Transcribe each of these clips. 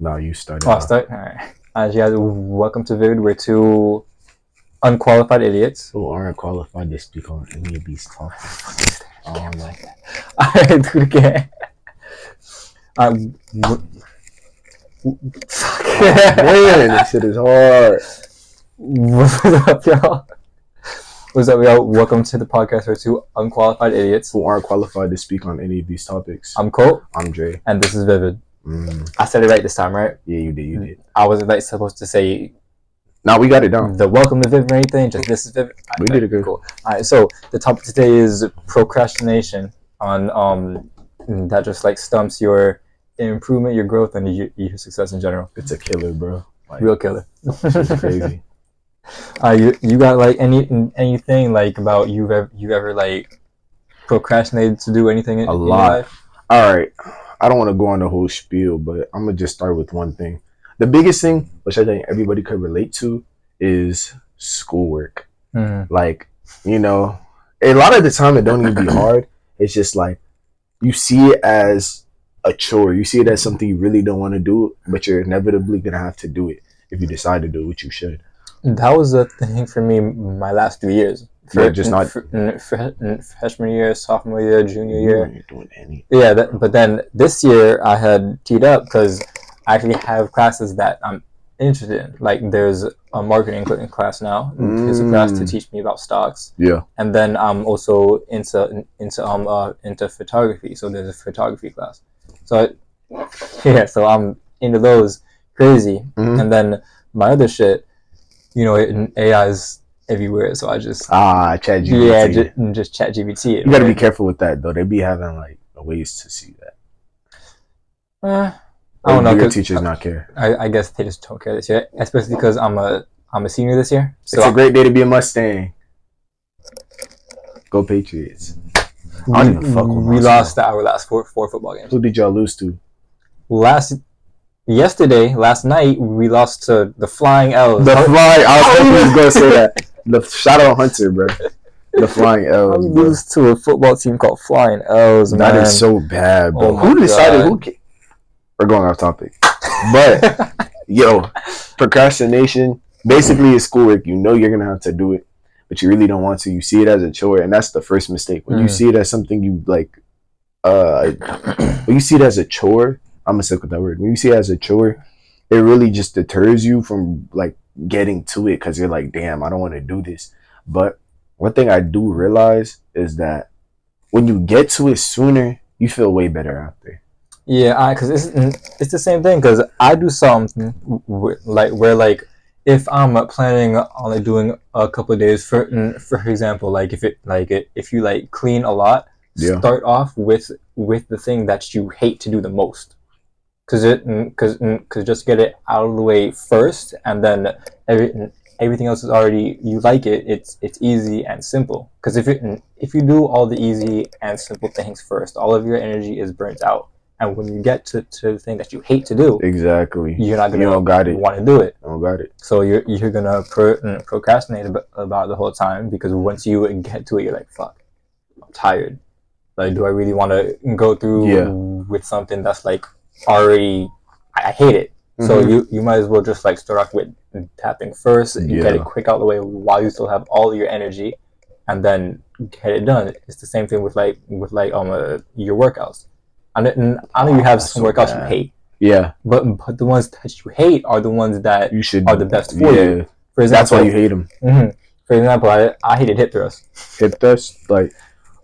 No, you started Oh, I'll off. start? Alright. Yeah, welcome to Vivid. We're two unqualified idiots. Who aren't qualified to speak on any of these topics. I don't know. Alright, do it again. Man, this shit is hard. What's up, y'all? What's up, y'all? Welcome to the podcast. We're two unqualified idiots. Who aren't qualified to speak on any of these topics. I'm Colt. I'm Dre. And this is Vivid. I said it right this time, right? Yeah, you did. I wasn't like supposed to say Now we got it down. the welcome to Vivid or anything. Just this is Vivid. We did it good. Cool. Alright, so the topic today is procrastination. On that just like stumps your improvement, your growth, and your success in general. It's a killer, bro. Like, real killer. It's crazy. You got like anything like about you ever like procrastinated to do anything in your life? All right. I don't want to go on the whole spiel, but I'm gonna just start with one thing. The biggest thing, which I think everybody could relate to, is schoolwork. Like, you know, a lot of the time it don't even be hard. It's just like you see it as a chore. You see it as something you really don't want to do, but you're inevitably gonna have to do it if you decide to do it, which you should. That was the thing for me my last 3 years. Freshman year, sophomore year, junior year. You're doing anything. Yeah, but then this year I had teed up because I actually have classes that I'm interested in. Like there's a marketing class now. It's a class to teach me about stocks. Yeah. And then I'm also into photography. So there's a photography class. So so I'm into those crazy. And then my other shit, you know, AI is everywhere, so I just ChatGPT. Yeah, just ChatGPT it. You gotta be careful with that though. They be having like ways to see that. I don't know. Your teachers not care. I guess they just don't care this year, especially because I'm a senior this year. So it's a great day to be a Mustang. Go Patriots! I don't even fuck with we lost our last four football games. Who did y'all lose to? Last night, we lost to the Flying L's. I was gonna say that. The shout out Hunter, bro. The Flying L's. We lose to a football team called Flying L's. That is so bad, bro. Oh who decided? We're going off topic, but yo, procrastination basically is schoolwork. You know you're gonna have to do it, but you really don't want to. You see it as a chore, and that's the first mistake. When you see it as something you like, when you see it as a chore. I'm gonna stick with that word. When you see it as a chore, it really just deters you from like getting to it because you're like, damn, I don't want to do this. But one thing I do realize is that when you get to it sooner, you feel way better after. Yeah, because it's the same thing. Because I do something where if I'm planning on like doing a couple of days, for example, like if you like clean a lot, start off with the thing that you hate to do the most. Because just get it out of the way first, and then everything else is already, you like it. It's easy and simple. Because if you do all the easy and simple things first, all of your energy is burnt out, and when you get to the thing that you hate to do, exactly, you're not gonna want to do it. I don't got it. So you're gonna procrastinate about the whole time, because once you get to it, you're like, fuck, I'm tired. Like, do I really want to go through with something that's like already, I hate it. So you might as well just like start off with tapping first and get it quick out of the way while you still have all your energy, and then get it done. It's the same thing with your workouts. And I know you have some workouts you hate. Yeah. But the ones that you hate are the ones that are the best for you. For example, that's why you hate them. For example, I hated hip thrust. Hip thrust, like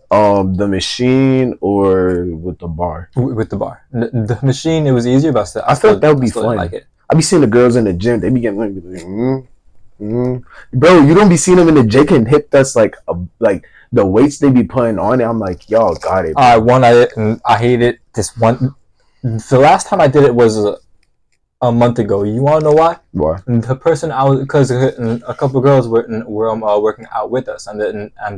the machine or with the bar? With the bar. The machine, it was easier, but I felt that would be fun. Like it. I be seeing the girls in the gym, they be getting like, bro, you don't be seeing them in the gym and hip thrust like the weights they be putting on it. I'm like, y'all got it. I hated this one. The last time I did it was a month ago. You want to know why? Why? The person because a couple of girls were working out with us, and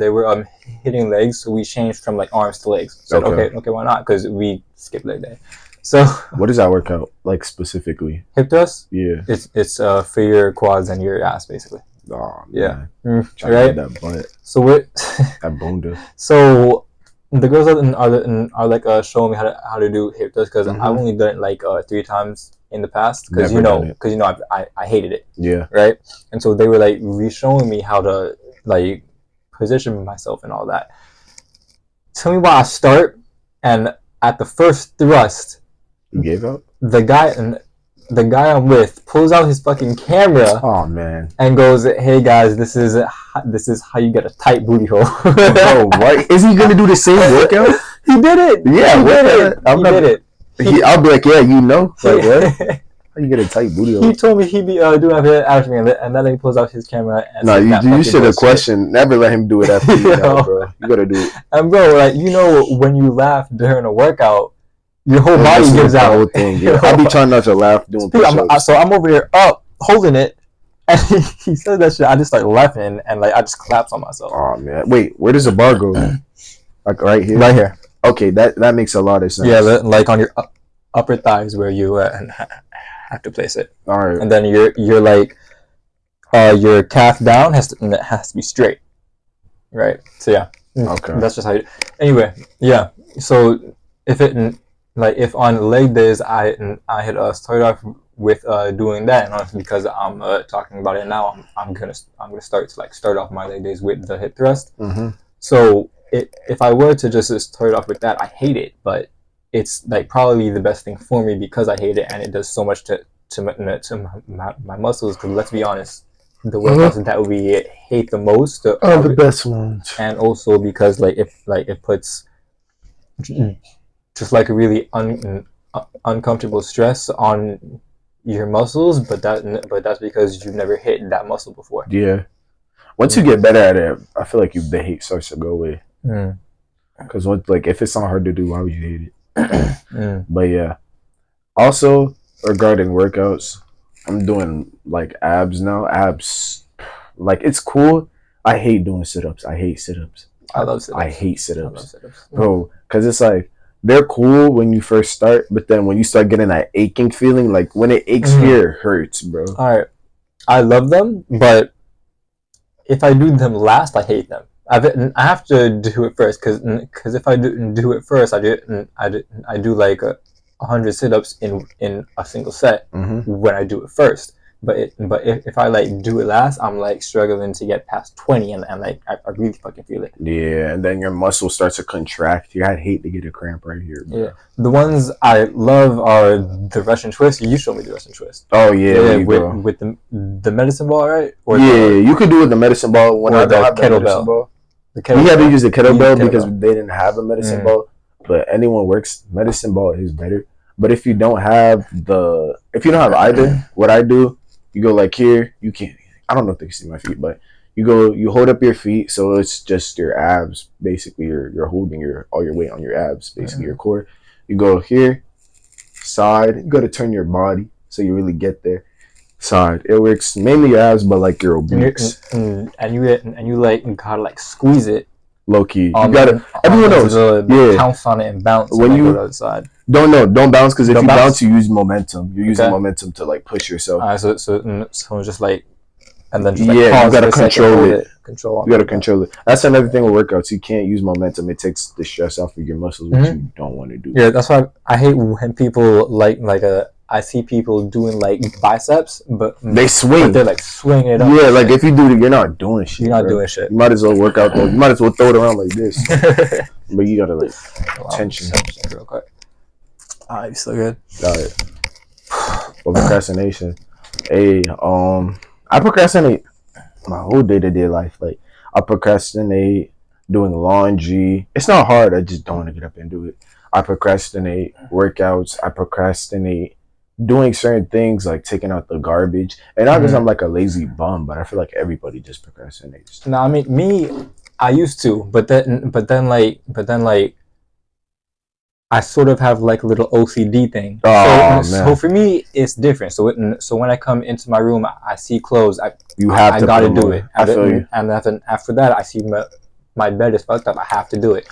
they were hitting legs, so we changed from like arms to legs. So okay, why not? Because we skipped leg day. So what does that workout like specifically? Hip thrust? Yeah, it's for your quads and your ass basically. Oh, yeah, right. That butt. So we're that bone. So the girls are like showing me how to do hip thrust, because I've only done it like 3 times in the past, because I hated it. Yeah. Right. And so they were like re-showing me how to like position myself and all that. Tell me why I start, and at the first thrust, you gave up. The guy I'm with pulls out his fucking camera. Oh man! And goes, "Hey guys, this is how you get a tight booty hole." Bro, what is he gonna do the same workout? He did it. Yeah, he did it. I'll be like, yeah, you know, like what? How you get a tight booty hole? He told me he'd be doing it after me, and then he pulls out his camera. And no, you should have questioned. Never let him do it after you, bro. You gotta do it. And bro, like when you laugh during a workout, your whole body gives out. The whole thing. Yeah. I'll be trying not to laugh doing push-ups. So I'm over here holding it, and he said that shit. I just start laughing, and like I just collapse on myself. Oh man! Wait, where does the bar go? Like right here. Right here. Okay, that makes a lot of sense. Yeah, like on your upper thighs where you have to place it. All right. And then you're like your calf down has to be straight. Right. So yeah. Okay. That's just how you. Anyway, yeah. So if on leg days I had started off with doing that, and because I'm talking about it now, I'm gonna start off my leg days with the hip thrust. Mm-hmm. So if I were to just start off with that, I hate it, but it's like probably the best thing for me because I hate it, and it does so much to my muscles. Because let's be honest, the workouts that we hate the most are the best ones, and also because it puts just like a really uncomfortable stress on your muscles, but that's because you've never hit that muscle before. Yeah. Once you get better at it, I feel like the hate starts to go away. Because if it's not hard to do, why would you hate it? But yeah. Also, regarding workouts, I'm doing like abs now. Abs, like it's cool. I hate doing sit-ups. I hate sit-ups. I love sit-ups. I hate sit-ups. Bro, because it's like they're cool when you first start, but then when you start getting that aching feeling, like when it aches here, it hurts, bro. All right, I love them, but if I do them last, I hate them. I have to do it first, because if I do it first, I do like 100 sit-ups in a single set when I do it first. But if I do it last, I'm struggling to get past 20, and I really fucking feel it. Yeah, and then your muscle starts to contract. I'd hate to get a cramp right here, bro. Yeah, the ones I love are the Russian twist. You showed me the Russian twist. Oh yeah, with the medicine ball, right? Or you could do it with the medicine ball. When I don't have the medicine ball, we had to use the kettlebell because they didn't have a medicine ball. But anyone works, medicine ball is better. But if you don't have either, what I do. You go like here, you can't, I don't know if they can see my feet, but you hold up your feet, so it's just your abs, basically, you're holding all your weight on your abs, basically your core. You go here, side, you got to turn your body, so you really get there. Side, it works mainly your abs, but like your obliques. And you gotta squeeze it. Low key. You gotta, everyone knows. Pounce on it and bounce when you go to the other side. Don't bounce, because if you bounce, you use momentum. You're using momentum to push yourself. So just and then just you gotta control it. You gotta control it. That's another thing with workouts. You can't use momentum. It takes the stress off of your muscles, which you don't want to do. Yeah, that's why I hate when people I see people doing biceps, but they swing. But they're swinging it up. Yeah, if you do it, you're not doing shit. You're not doing shit. You might as well work out though. You might as well throw it around like this. But you gotta tension. Real quick. You're so good. Got it. Well, procrastination. Hey, I procrastinate my whole day-to-day life. I procrastinate doing laundry. It's not hard. I just don't want to get up and do it. I procrastinate workouts. I procrastinate doing certain things like taking out the garbage. And not because I'm a lazy bum, but I feel like everybody just procrastinates. No, I mean me. I used to, but then I sort of have a little OCD thing. So for me, it's different. So when I come into my room, I see clothes. I gotta do it. And then after that, I see my bed is fucked up. I have to do it.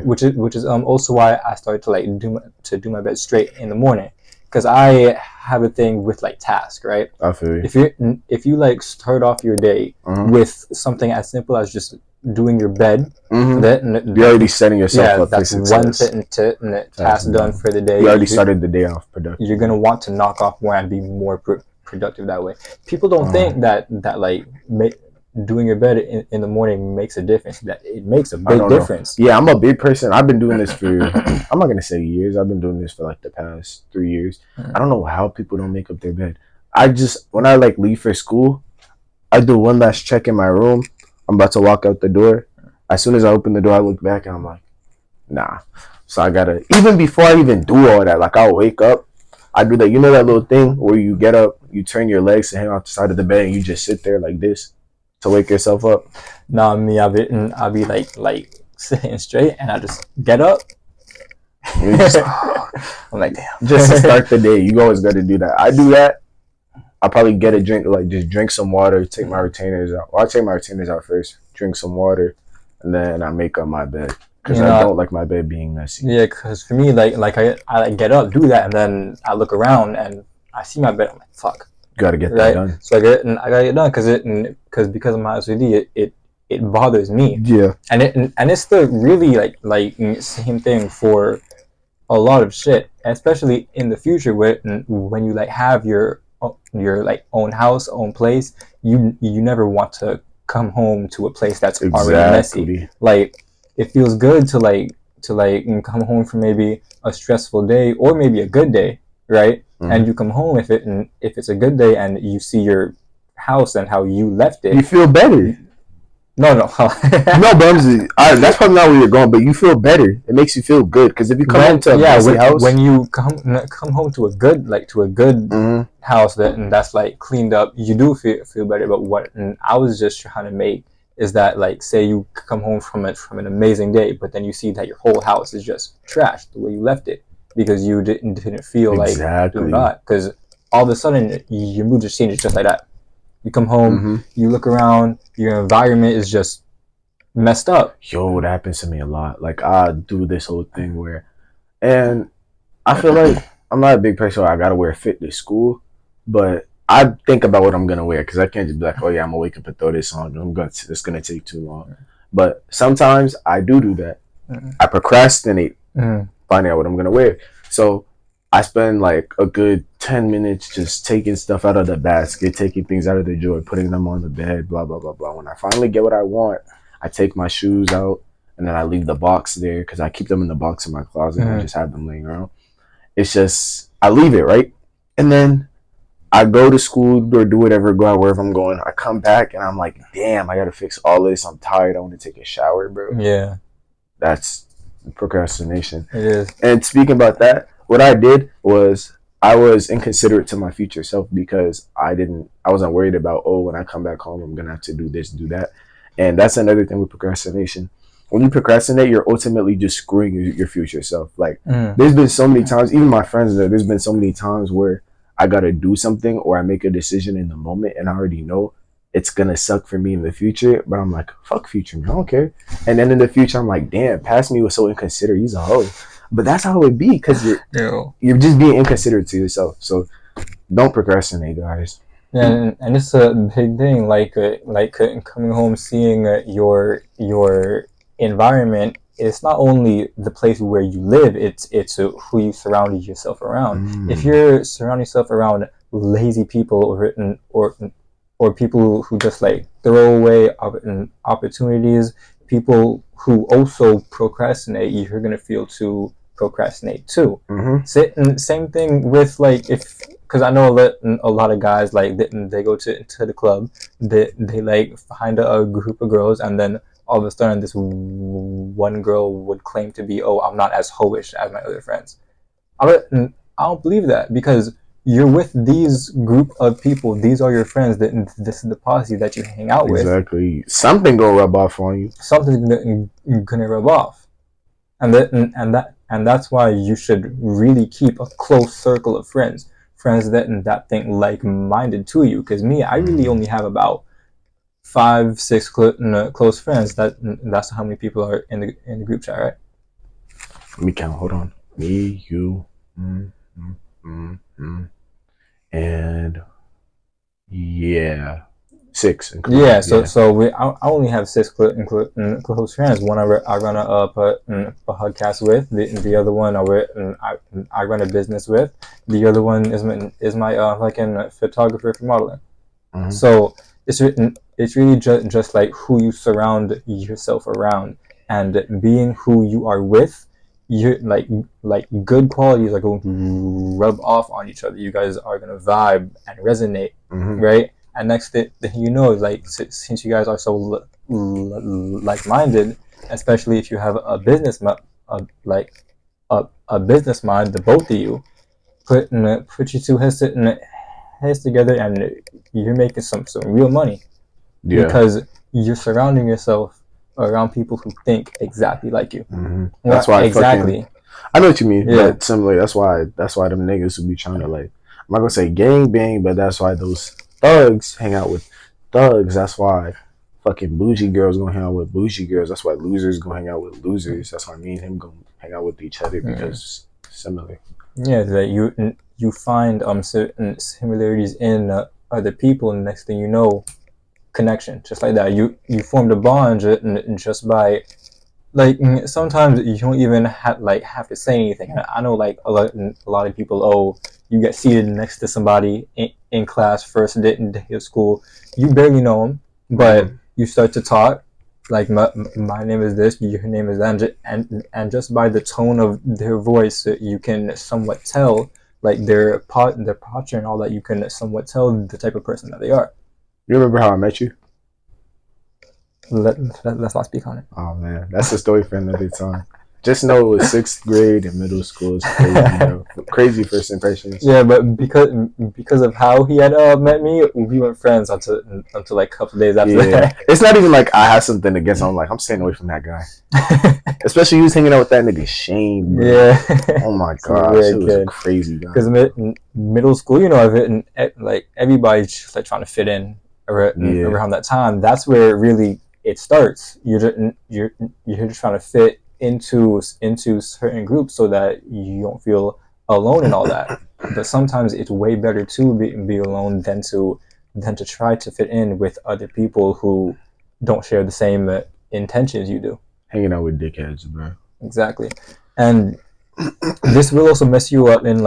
Which is also why I started to do my bed straight in the morning, because I have a thing with task, right? I feel you. If you start off your day with something as simple as just doing your bed. You're already setting yourself up for success. That's one task done for the day. You already started the day off productive. You're gonna want to knock off more and be more productive that way. People don't think that like doing your bed in the morning makes a difference. That it makes a big difference. Yeah, I'm a big person. I've been doing this for I'm not gonna say years. I've been doing this for like the past 3 years. I don't know how people don't make up their bed. I just when I like leave for school, I do one last check in my room. I'm about to walk out the door. As soon as I open the door, I look back and I'm like, nah. So I gotta even before I even do all that, like I'll wake up. I do that. You know that little thing where you get up, you turn your legs to hang off the side of the bed, and you just sit there like this to wake yourself up. Nah, me, I'll be like sitting straight, and I just get up. I'm like, damn. Just to start the day, you always got to do that. I do that. I probably get a drink, like just drink some water, take my retainers out. Well, I take my retainers out first, drink some water, and then I make up my bed because I don't like my bed being messy. Yeah, because for me, like I get up, do that, and then I look around and I see my bed. I'm like, fuck. You got to get that done. So I gotta get done because of my OCD, it bothers me. Yeah. And it's the really like same thing for a lot of shit, especially in the future when you like have your like own house, own place, you never want to come home to a place that's already messy. Like it feels good to come home from maybe a stressful day or maybe a good day, right? And you come home if it's a good day and you see your house and how you left it, you feel better. No, no, but that's probably not where you're going. But you feel better. It makes you feel good because if you come home to a messy house, when you come home to a good house that's like cleaned up, you do feel better. But what I was just trying to make is that like say you come home from an amazing day, but then you see that your whole house is just trashed the way you left it because you didn't feel like doing that. Because all of a sudden your mood just changes just like that. You come home, you look around, your environment is just messed up. Yo, that happens to me a lot. Like I do this whole thing where, and I feel like I'm not a big person where I gotta wear fit to school, but I think about what I'm gonna wear because I can't just be like, oh yeah, I'm gonna wake up and throw this on. It's gonna take too long. But sometimes I do that. I procrastinate finding out what I'm gonna wear. So I spend like a good 10 minutes just taking stuff out of the basket, taking things out of the drawer, putting them on the bed, blah, blah, blah, blah. When I finally get what I want, I take my shoes out and then I leave the box there because I keep them in the box in my closet and I just have them laying around. It's just, I leave it, right? And then I go to school or do whatever, go out wherever I'm going. I come back and I'm like, damn, I got to fix all this. I'm tired. I want to take a shower, bro. Yeah. That's procrastination. It is. And speaking about that, what I did was I was inconsiderate to my future self because I wasn't worried about, oh, when I come back home, I'm going to have to do this, do that. And that's another thing with procrastination. When you procrastinate, you're ultimately just screwing your future self. Like, there's been so many times, even my friends know, there's been so many times where I got to do something or I make a decision in the moment and I already know it's going to suck for me in the future. But I'm like, fuck future, man, I don't care. And then in the future, I'm like, damn, past me was so inconsiderate. He's a hoe. But that's how it be because you're just being inconsiderate to yourself. So don't procrastinate, guys. Yeah, and it's a big thing. Like coming home, seeing your environment. It's not only the place where you live. It's who you surround yourself around. If you're surrounding yourself around lazy people or people who just like throw away opportunities, people who also procrastinate, you're gonna feel to procrastinate too. Same thing with like because I know a lot of guys like they go to the club, they like find a group of girls, and then all of a sudden this one girl would claim to be, oh, I'm not as hoish as my other friends. I don't believe that because you're with these group of people. These are your friends. This is the posse that you hang out with. Exactly. Something gonna rub off on you. Something's gonna rub off, and that's why you should really keep a close circle of friends that think like-minded to you. Because me, I really only have about 5-6 close friends. That's how many people are in the group chat, right? Let me count. Hold on. Me, you, and yeah, 6. Yeah, I only have 6 close friends. One I run a podcast with. The other one I run a business with. The other one is my fucking photographer for modeling. Mm-hmm. So it's really just like who you surround yourself around, and being who you are with. You're like good qualities are going to rub off on each other. You guys are gonna vibe and resonate, right? And next thing you know, like since you guys are so like-minded, especially if you have a business a business mind, the both of you put your two heads together, and you're making some real money, because you're surrounding yourself around people who think exactly like you. That's why exactly. I know what you mean, but similarly, that's why them niggas who be trying to, like, I'm not gonna say gang bang, but that's why those thugs hang out with thugs. That's why fucking bougie girls gonna hang out with bougie girls. That's why losers gonna hang out with losers. That's why me and him gonna hang out with each other, because similar. Yeah, that you find certain similarities in other people, and next thing you know, connection, just like that. You formed a bond just by, like, sometimes you don't even have to say anything. I know, like, a lot of people, you get seated next to somebody in class, first day of school, you barely know them, but you start to talk, like, my name is this, your name is that, and just by the tone of their voice, you can somewhat tell, like, their posture and all that, you can somewhat tell the type of person that they are. You remember how I met you? Let's not speak on it. Oh man, that's a story for another time. Just know it was 6th grade and middle school. It's crazy, bro. Crazy first impressions. Yeah, but because of how he had met me, we weren't friends until like a couple days after that. It's not even like I had something against him. I'm staying away from that guy. Especially he was hanging out with that nigga Shane, bro. Yeah. Oh my gosh, it was a crazy guy. Because middle school, like, everybody's just like trying to fit in around that time. That's where really it starts. You're just trying to fit into certain groups so that you don't feel alone and all that. But sometimes it's way better to be alone than to try to fit in with other people who don't share the same intentions you do. Hanging out with dickheads, bro. Exactly. And this will also mess you up in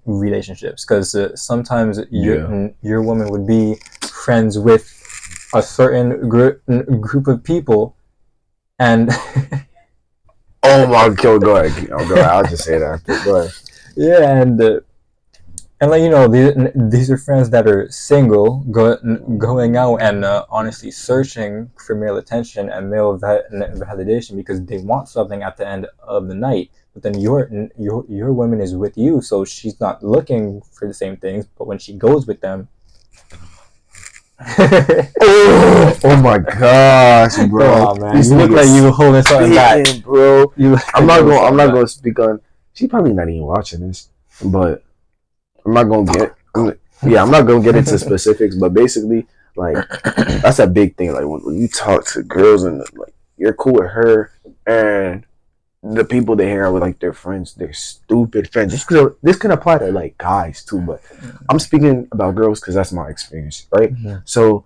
relationships, because sometimes your woman would be friends with a certain group of people, and oh my god, go ahead. I'll just say that. Go ahead. Yeah, and like, these are friends that are single, going out and honestly searching for male attention and male validation, because they want something at the end of the night. But then your woman is with you, so she's not looking for the same things. But when she goes with them, oh my gosh, bro! Come on, man. You look like you were holding something back, bro. I'm not going to speak on. She's probably not even watching this, but I'm not going to I'm not going to get into specifics. But basically, like, that's a big thing. Like, when you talk to girls and, like, you're cool with her, and the people they hang out with, like, their friends, they're stupid friends. This can apply to, like, guys too, but I'm speaking about girls because that's my experience, right? So,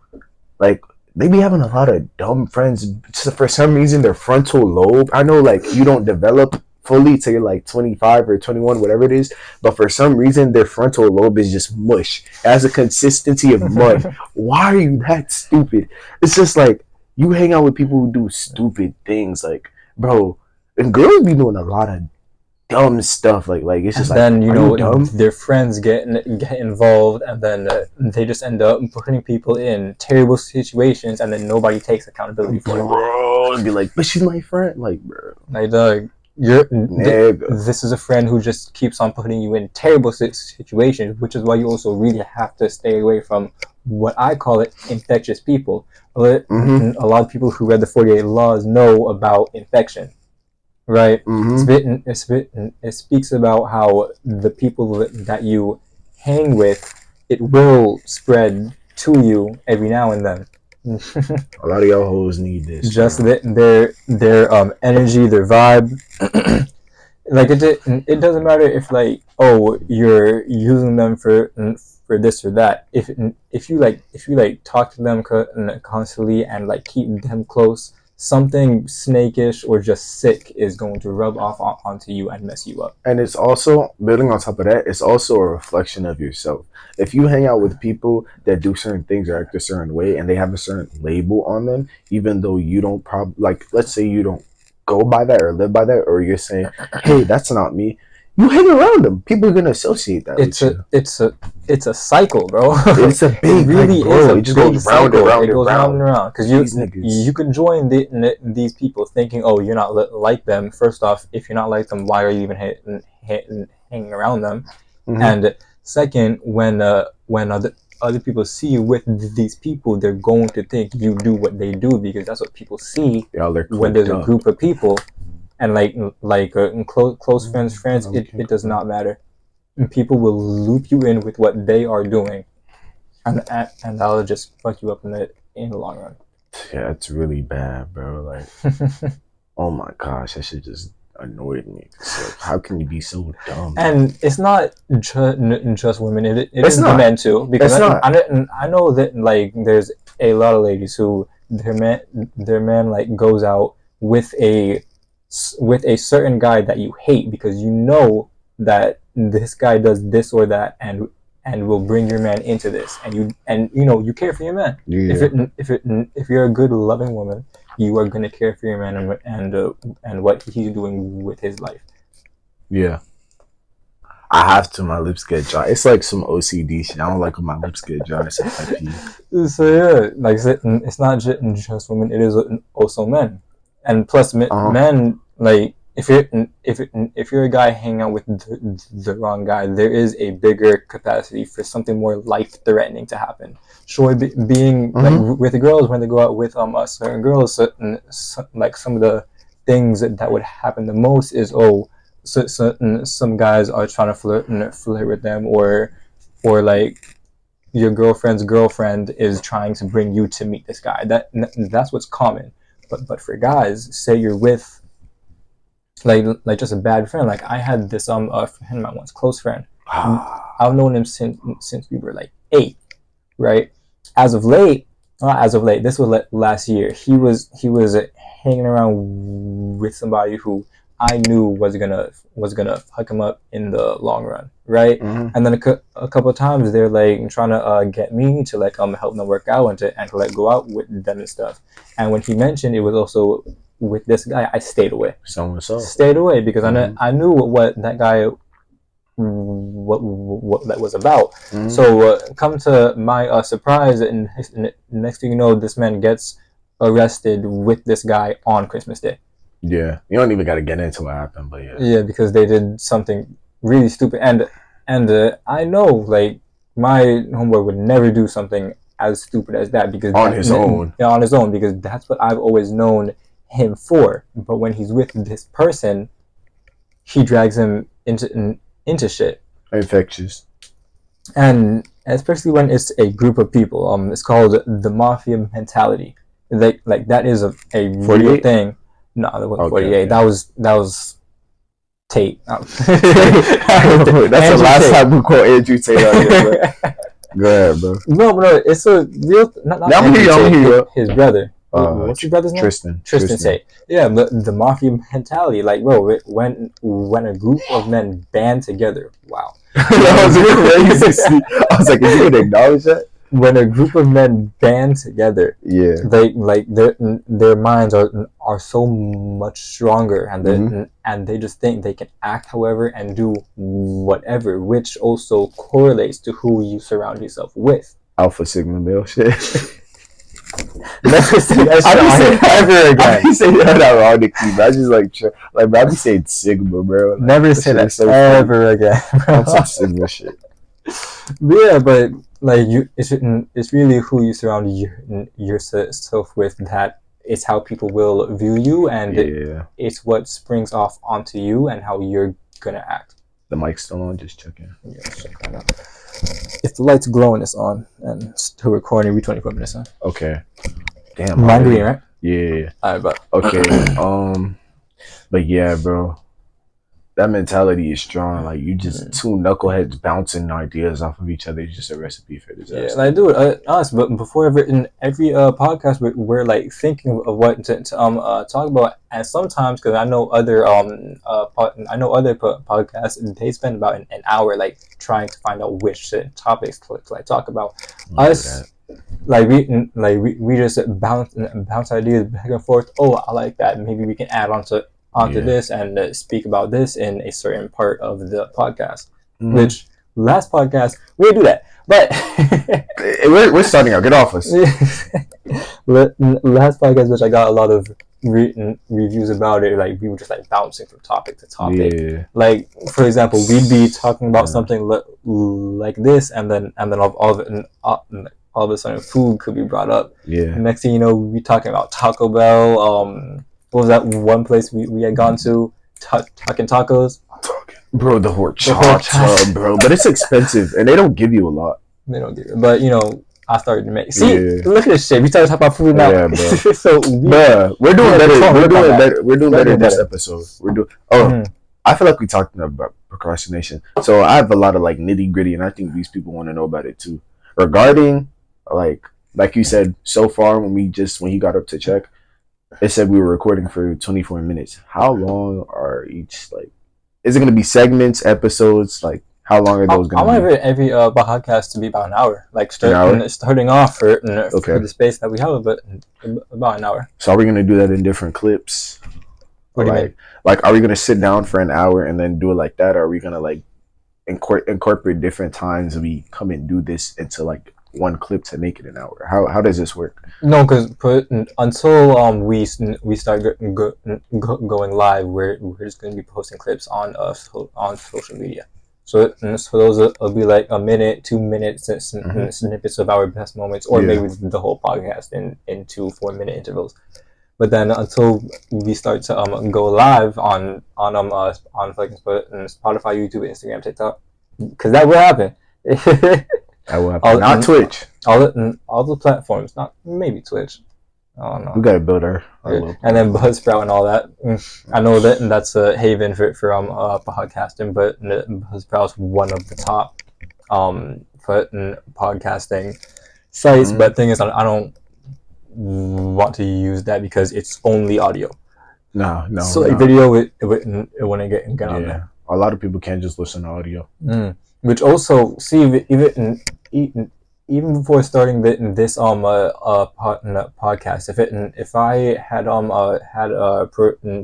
like, they be having a lot of dumb friends. For some reason, their frontal lobe, I know, like, you don't develop fully till you're like 25 or 21, whatever it is, but for some reason their frontal lobe is just mush. It has a consistency of mud. Why are you that stupid? It's just like, you hang out with people who do stupid things, like, bro. And girls be doing a lot of dumb stuff, like it's just, and then their friends get involved, and then they just end up putting people in terrible situations, and then nobody takes accountability for it. Bro, and be like, but she's my friend, like, bro, like, this is a friend who just keeps on putting you in terrible situations, which is why you also really have to stay away from what I call it infectious people. A lot of people who read the 48 Laws know about infection. Right. It speaks about how the people that you hang with, it will spread to you every now and then. A lot of y'all hoes need this. Just their energy, their vibe. like it doesn't matter if like, oh, you're using them for this or that. If you like talk to them constantly and like keep them close, something snakish or just sick is going to rub off onto you and mess you up. And it's also, building on top of that, it's also a reflection of yourself. If you hang out with people that do certain things or act a certain way and they have a certain label on them, even though you don't like, let's say you don't go by that or live by that, or you're saying, hey, that's not me, you hang around them, people are going to associate that with you. It's a cycle, bro. It's a big, it really is a, it just goes round and round. It goes round and round because you can join these people thinking, oh, you're not like them. First off, if you're not like them, why are you even hanging around them? Mm-hmm. And second, when other people see you with these people, they're going to think you do what they do because that's what people see when there's a group of people. And close friends, it does not matter. And people will loop you in with what they are doing, and that'll just fuck you up in the long run. Yeah, it's really bad, bro. Like, oh my gosh, that shit just annoyed me. So how can you be so dumb? And it's not just women; it is the men too. Because I know that like there's a lot of ladies who their man like goes out with a certain guy that you hate because you know that this guy does this or that and will bring your man into this, and you care for your man. Yeah. If you're a good loving woman, you are gonna care for your man and what he's doing with his life. Yeah, I have to. My lips get dry. It's like some OCD shit. I don't like when my lips get dry. So yeah, like it's not just women. It is also men, and plus men like. If you're a guy hanging out with the wrong guy, there is a bigger capacity for something more life-threatening to happen. Sure, being like with the girls when they go out with us certain girls, like some of the things that would happen the most is some guys are trying to flirt with them, or like your girlfriend's girlfriend is trying to bring you to meet this guy. That's what's common. But for guys, say you're with like just a bad friend. Like I had this friend of mine once, close friend. I've known him since we were like 8, right? As of late, this was last year. He was hanging around with somebody who I knew was gonna fuck him up in the long run, right? Mm-hmm. And then a couple of times they're like trying to get me to like help them work out and to like go out with them and stuff. And when he mentioned it was also with this guy, I stayed away. Stayed away because I knew what that guy what that was about. Mm-hmm. So come to my surprise, and next thing you know, this man gets arrested with this guy on Christmas Day. Yeah, you don't even got to get into what happened, but yeah, because they did something really stupid, and I know like my homeboy would never do something as stupid as that because on his own, because that's what I've always known him for. But when he's with this person, he drags him into shit. Infectious. And especially when it's a group of people, it's called the mafia mentality. Like that is a real thing. No, that wasn't 48. Okay. That was Tate. That's the last time we quote Andrew Tate on here, bro. Go ahead, bro. No, it's a real. Not Andrew Tate, his brother. What's your brother's name? Tristan Tate. Yeah, the mafia mentality. Like, bro, when a group of men band together, wow. That was crazy. I was like, is you gonna acknowledge that? When a group of men band together, yeah, they like their minds are so much stronger, and they just think they can act however and do whatever, which also correlates to who you surround yourself with. Alpha Sigma male shit. Never say that shit ever again. I be saying that ironically, but I just like I be saying Sigma, bro. Like, never say that so ever again. That's some Sigma shit. Yeah, but like it's really who you surround yourself with. That it's how people will view you, and it's what springs off onto you and how you're gonna act. The mic's still on, just checking. Yeah, check that out. If the light's glowing, it's on, and still recording. We 24 minutes on. Okay. Damn. Mine green, right? Yeah. Alright, but okay. But yeah, bro. that mentality is strong. Like you just two knuckleheads bouncing ideas off of each other. It's just a recipe for disaster. Yeah, like dude, us. But before in every podcast, we're like thinking of what to talk about. And sometimes, because I know other podcasts, they spend about an hour like trying to find out which topics to like talk about. Us, like we just bounce ideas back and forth. Oh, I like that. Maybe we can add onto this and speak about this in a certain part of the podcast. Which last podcast we didn't do that, but we're starting out. Get off us. Last podcast, which I got a lot of reviews about it. Like we were just like bouncing from topic to topic. Yeah. Like for example, we'd be talking about something like this, and then all of a sudden food could be brought up. Yeah. And next thing you know, we'd be talking about Taco Bell. What was that one place we had gone to? Talking Tacos. Bro, the horchata, bro. But it's expensive, and they don't give you a lot. They don't give you. But, I started to make... See, look at this shit. We started talking about food now. Yeah, bro. So, we're doing better. We're doing better this episode. I feel like we talked about procrastination. So I have a lot of, like, nitty-gritty, and I think these people want to know about it, too. Regarding, like you said, so far, when he got up to check, it said we were recording for 24 minutes. How long are each, like... Is it going to be segments, episodes? Like, how long are those going to be? I want every podcast to be about an hour. Like, starting off for the space that we have, but about an hour. So are we going to do that in different clips? What do you mean? Like, are we going to sit down for an hour and then do it like that? Or are we going to, like, incorporate different times and we come and do this into, like, one clip to make it an hour? How does this work? No, because until we start going live, we're just going to be posting clips on social media. So those will be like a minute, 2 minutes snippets of our best moments, or maybe the whole podcast in 2-4 minute intervals. But then until we start to go live on fucking Spotify, YouTube, Instagram, TikTok, because that will happen. That will happen. Not Twitch. All the platforms, not maybe Twitch. I don't know. We gotta build our and then Buzzsprout and all that. I know that's a haven for podcasting, but Buzzsprout's one of the top podcasting sites. But thing is, I don't want to use that because it's only audio. No. So like video, it wouldn't get on there. A lot of people can't just listen to audio. Which also, see, even before starting this podcast, if I had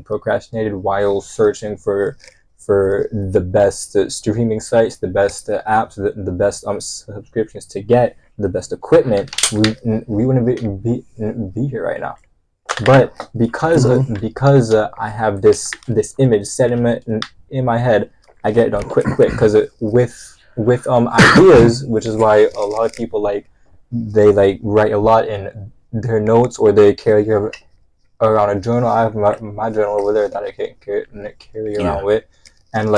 procrastinated while searching for the best streaming sites, the best apps, the best subscriptions to get, the best equipment, we wouldn't be here right now. But because I have this image set in my head, I get it done quick because with ideas, which is why a lot of people they write a lot in their notes, or they carry around a journal. I have my journal over there that I can carry around with, and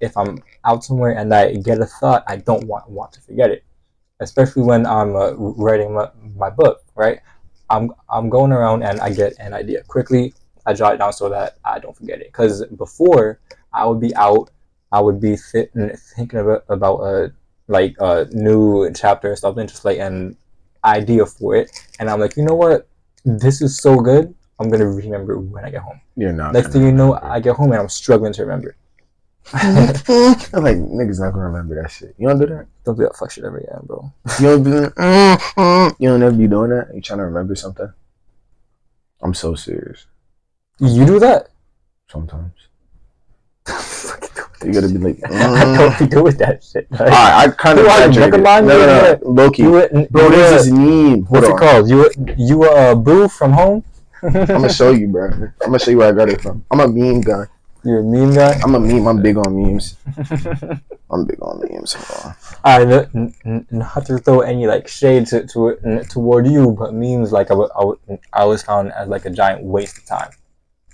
if I'm out somewhere and I get a thought, I don't want to forget it, especially when I'm writing my book. Right, I'm going around and I get an idea quickly. I jot it down so that I don't forget it. Because before I would be out, I would be thinking about a new chapter or something, just like an idea for it, and I'm like, you know what, this is so good, I'm gonna remember when I get home. You're not. Next thing you know, I get home and I'm struggling to remember. I'm like, niggas not gonna remember that shit. You don't do that? Don't do that fuck shit ever again, bro. You don't do that? You don't ever be doing that? You trying to remember something? I'm so serious. You do that? Sometimes. You gotta be like, I don't be doing that shit. Alright, I kind of no, Loki. Bro, this is meme. What's it called? You a boo from home? I'm gonna show you, bro. I'm gonna show you where I got it from. I'm a meme guy. You're a meme guy? I'm a meme. I'm big on memes. I'm big on memes. Alright, not to throw any shade toward you, but memes I always found as a giant waste of time.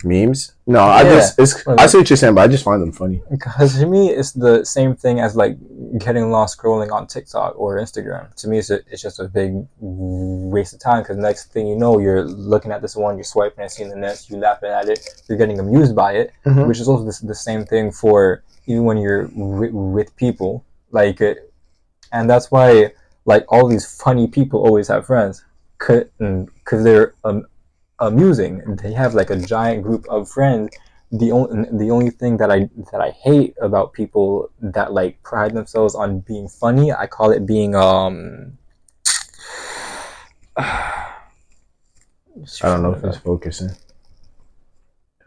Memes? No, I just I see what you're saying, but I just find them funny. Because to me, it's the same thing as like getting lost scrolling on TikTok or Instagram. To me, it's just a big waste of time. Because next thing you know, you're looking at this one, you're swiping and seeing the next, you're laughing at it, you're getting amused by it, which is also the same thing for even when you're with people. Like, and that's why like all these funny people always have friends, because they're amusing. They have like a giant group of friends. The only thing that I hate about people that like pride themselves on being funny, I call it being I don't know if it's focusing.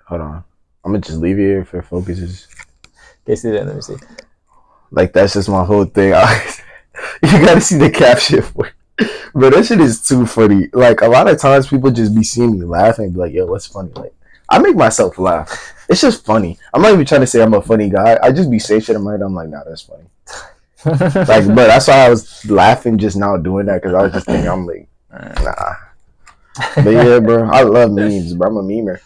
Hold on. I'm gonna just leave it here if it focuses. Okay, see that. Let me see. Like that's just my whole thing. You gotta see the caption for it. But that shit is too funny. Like a lot of times people just be seeing me laughing and be like, yo, what's funny? Like I make myself laugh. It's just funny. I'm not even trying to say I'm a funny guy. I just be saying shit in my head. I'm like, nah, that's funny. Like, but that's why I was laughing just now doing that, because I was just thinking, I'm like, nah. But yeah, bro, I love memes, bro. I'm a memer.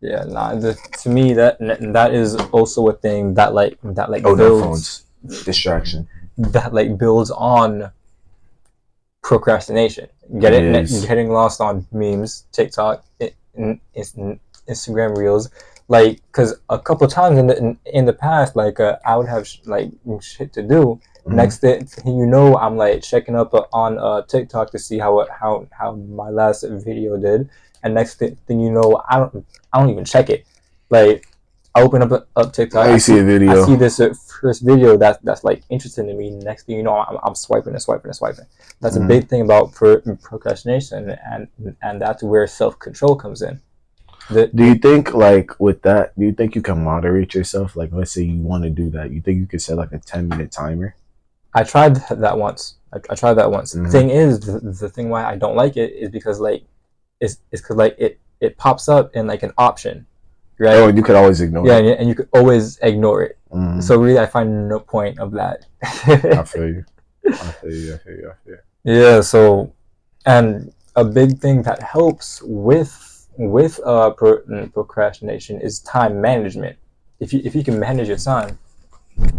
Yeah, nah. To me, that is also a thing that oh, builds, no phones, distraction. That like builds on procrastination. Getting lost on memes, TikTok, Instagram Reels, like because a couple times in the past, like I would have like shit to do. Next thing you know, I'm like checking up on TikTok to see how my last video did, and next thing you know, I don't even check it. Like I open up TikTok, I see a video. I see this first video that's like interesting to me. Next thing you know, I'm swiping and swiping and swiping. That's a big thing about procrastination, and that's where self-control comes in. Do you think, like, with that, do you think you can moderate yourself? Like, let's say you want to do that. You think you could set, like, a 10-minute timer? I tried that once. I tried that once. The thing is, the thing why I don't like it is because, like, it's because, like, it pops up in, like, an option, right? Oh, and you could always ignore it. Yeah, and you could always ignore it. So, really, I find no point of that. I feel you. I feel you. Yeah, so, and a big thing that helps with procrastination is time management. If you can manage your time,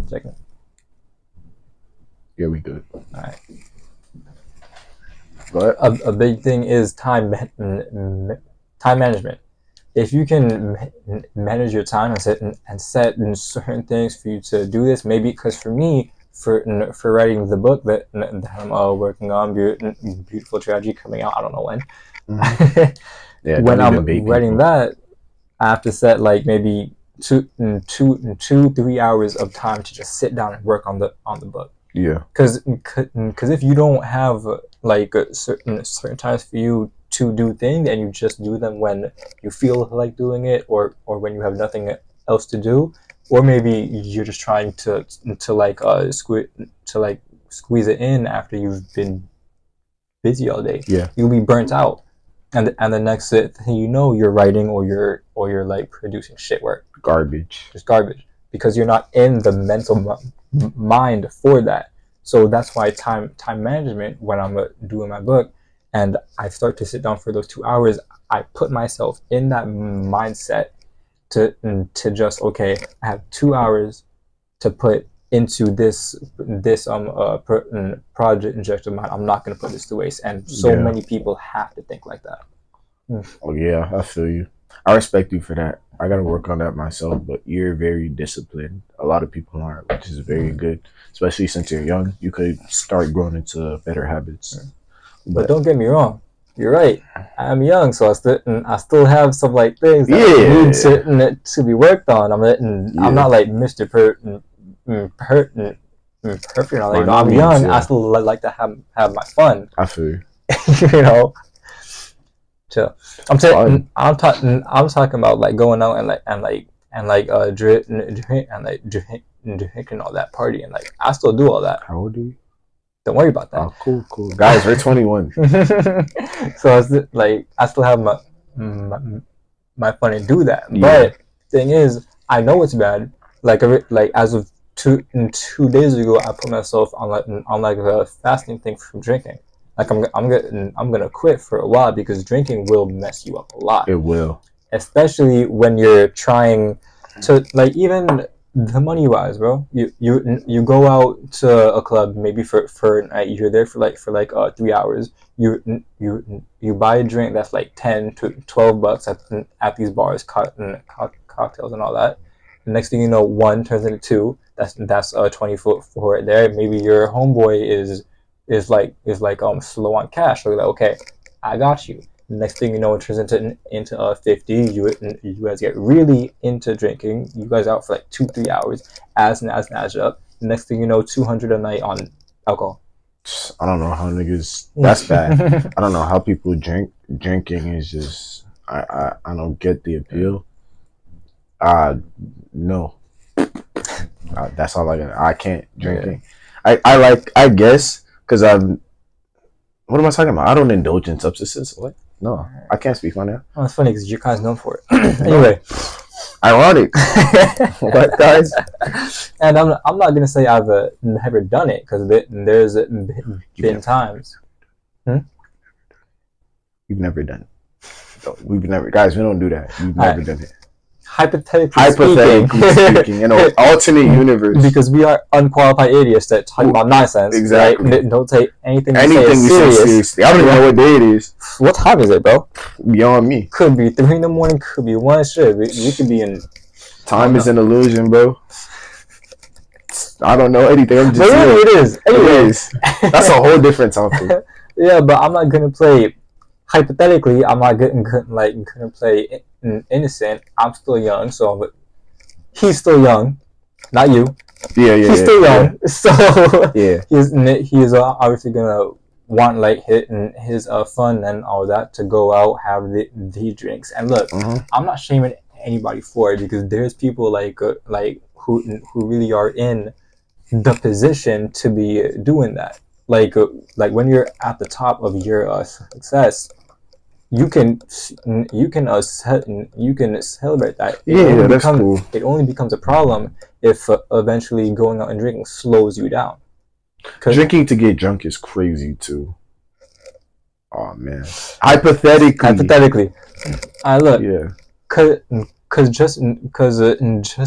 second. Yeah, we good. All right. But a big thing is time management. If you can manage your time and set certain things for you to do this, maybe because for me, for writing the book that I'm working on, Beautiful Tragedy, coming out I don't know when. Yeah, when I'm writing that, I have to set like maybe 2-3 hours of time to just sit down and work on the book. Yeah. Because if you don't have like certain times for you to do things, and you just do them when you feel like doing it, or when you have nothing else to do, or maybe you're just trying to squeeze it in after you've been busy all day. Yeah. You'll be burnt out. And the next thing you know, you're writing or you're like producing shit work. Garbage. Just garbage. Because you're not in the mental mind for that. So that's why time management, when I'm doing my book and I start to sit down for those 2 hours, I put myself in that mindset to just, okay, I have 2 hours to put into this project of mine. I'm not going to put this to waste. And so many people have to think like that. Oh yeah, I feel you. I respect you for that. I gotta work on that myself, but you're very disciplined. A lot of people aren't, which is very good. Especially since you're young, you could start growing into better habits. But don't get me wrong, you're right. I'm young, so I still have some like things that need to be worked on. I'm not like Mr. Perfect. I'm young. I still like to have my fun. I feel you. You know. Chill. I'm talking about like going out and drinking all that party, and like I still do all that. How old are you? Don't worry about that. Oh, cool. Guys, we're 21. So it's like I still have my fun and do that. Yeah. But thing is, I know it's bad. Like as of 2 days ago, I put myself on a fasting thing from drinking. Like I'm gonna quit for a while because drinking will mess you up a lot. It will. especially when you're trying to like even the money wise, bro. You go out to a club maybe for a night. You're there for 3 hours. You buy a drink that's like $10 to $12 at these bars, cocktails and all that. The next thing you know, one turns into two. That's 20 for it there. Maybe your homeboy is slow on cash. So you're like, okay, I got you. Next thing you know, it turns into 50. You guys get really into drinking. You guys out for like 2-3 hours, as it up. Next thing you know, 200 a night on alcohol. I don't know how niggas. That's bad. I don't know how people drink. Drinking is just. I don't get the appeal. No. That's all I got. I can't drinking. Yeah. I guess because I'm. What am I talking about? I don't indulge in substances. What? No, I can't speak on that. Oh, it's funny because you're guys known for it. Anyway, ironic. What, guys? And I'm not gonna say I've never done it because there's been times. You've never done it. We've never, guys. We don't do that. We've never done it. Hypothetically speaking, in an alternate universe, because we are unqualified idiots that talk about nonsense. Exactly. Right? Don't take anything we say seriously. I don't even know what day it is. What time is it, bro? Beyond me. Could be 3 in the morning. Could be 1. Shit, we could be in. Time is an illusion, bro. I don't know anything. I'm just saying. It is. Anyway. It is. That's a whole different topic. Yeah, but I'm not gonna play. Hypothetically, I'm not gonna play innocent. I'm still young, so he's still young, not you. Yeah. He's still young, so yeah. He's obviously gonna want like his fun and all that to go out, have the drinks. And look, I'm not shaming anybody for it because there's people like who really are in the position to be doing that. Like when you're at the top of your success, you can celebrate that. That's cool. It only becomes a problem if eventually going out and drinking slows you down. Drinking to get drunk is crazy too. Oh man. Hypothetically. Look. Yeah. Cause just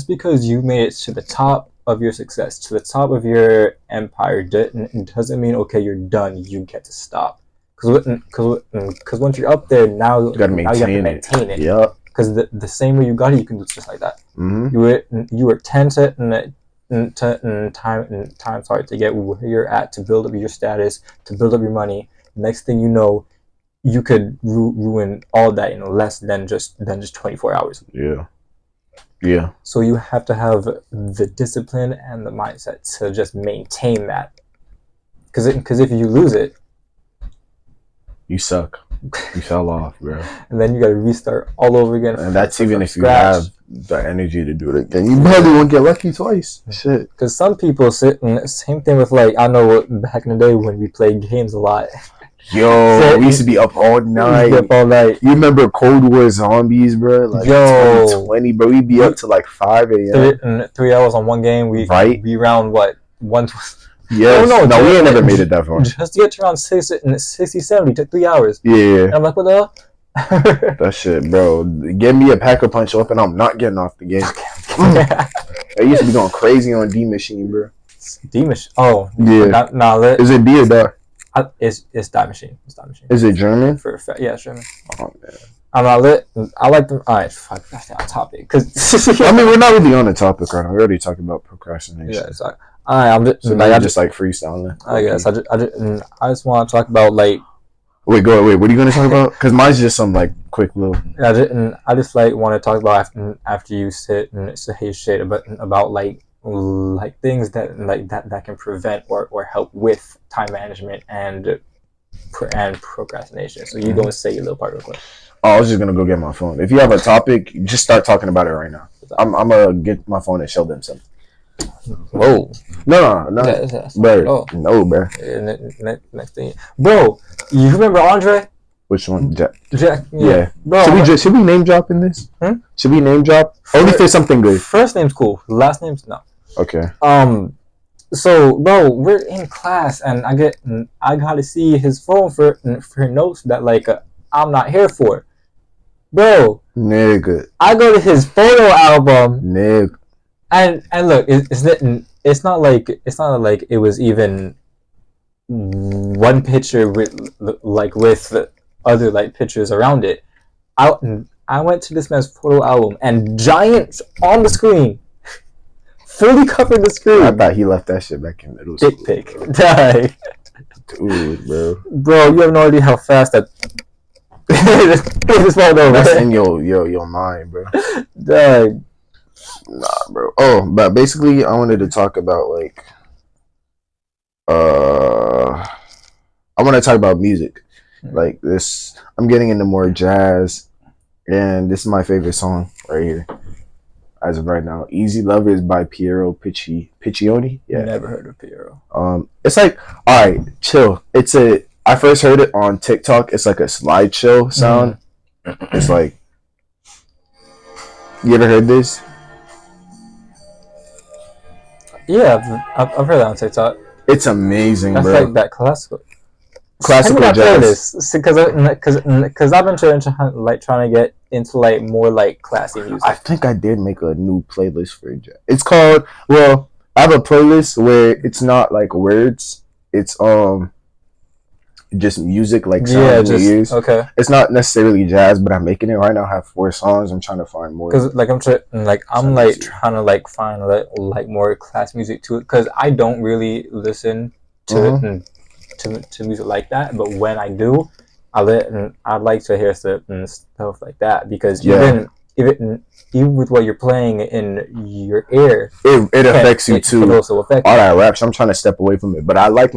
because you made it to the top of your success, to the top of your empire, doesn't mean okay you're done. You get to stop. Because once you're up there, now you gotta maintain it. Yeah. Because the same way you got it, you can do it just like that. Mm-hmm. You were 10 time sorry to get where you're at, to build up your status, to build up your money. Next thing you know, you could ruin all that in less than just 24 hours. Yeah. So you have to have the discipline and the mindset to just maintain that. Because if you lose it, you suck. You fell off, bro. And then you gotta restart all over again. And that's even if you have the energy to do it again. You probably won't get lucky twice. Shit. Because some people sit and same thing with I know back in the day when we played games a lot. Yo, we used to be up all night. You remember Cold War Zombies, bro? 2020, bro. We'd be up to 5 a.m. 3 hours on one game. We round what? One. Yes. No, we ain't never made it that far. Just to get to around 60, 70, took 3 hours. Yeah. And I'm like, what the hell? That shit, bro. Give me a Pack-a-Punch up and I'm not getting off the game. I used to be going crazy on D Machine, bro. D Machine? Oh. Yeah. Is it D or Die? It's Die Machine. It's Die Machine. Is it German? Yeah, it's German. Oh, man. I'm not lit. I like them. Alright, fuck. That's not on topic. Cause I mean, we're not really on the topic right now. We're already talking about procrastination. Yeah, exactly. I'm just, so I just freestyling. I guess I just want to talk about Wait, what are you going to talk about? Because mine's just some quick little. I just want to talk about after you sit and say shit about things that can prevent or help with time management and procrastination. So you go and say your little part real quick. Oh, I was just gonna go get my phone. If you have a topic, just start talking about it right now. I'm gonna get my phone and show them something. Whoa. No, bro. Oh. No, bro. Next thing, bro. You remember Andre? Which one? Jack. Yeah. Bro, should we name drop in this? Should we name drop? Only for something good. First name's cool. Last name's no. Okay. So, bro, we're in class, and I gotta see his phone for notes that I'm not here for. bro. Nigga. I go to his photo album, Nigga. and look, it's not like it was even one picture with other like pictures around it. I went to this man's photo album, and giants on the screen, fully covered the screen. I thought he left that shit back in middle school. Dick pic. Die. Dude, bro. Bro, you have no idea how fast that this phone over. That's in your mind, bro. Die. Nah, bro. Oh, but basically, I wanted to talk about like, I want to talk about music, like this. I'm getting into more jazz, and this is my favorite song right here, as of right now. "Easy Lovers" by Piero Piccioni. Yeah, never heard of Piero. It's like, all right, chill. I first heard it on TikTok. It's like a slideshow sound. It's like, you ever heard this? Yeah, I've heard that on TikTok. It's amazing, that's bro. Like that classical jazz. Because I've been trying to get into like more like classy music. I think I did make a new playlist for jazz. It's called, well, I have a playlist where it's not like words. It's just music, like sounds in your ears. Okay. It's not necessarily jazz, but I'm making it right now. I have 4 songs. I'm trying to find more. Because like I'm trying to like find like more class music to it. Because I don't really listen to to music like that. But when I do, I'd like to hear stuff like that. Because even with what you're playing in your ear, it affects you too. It also affects all that rap. So I'm trying to step away from it, but I like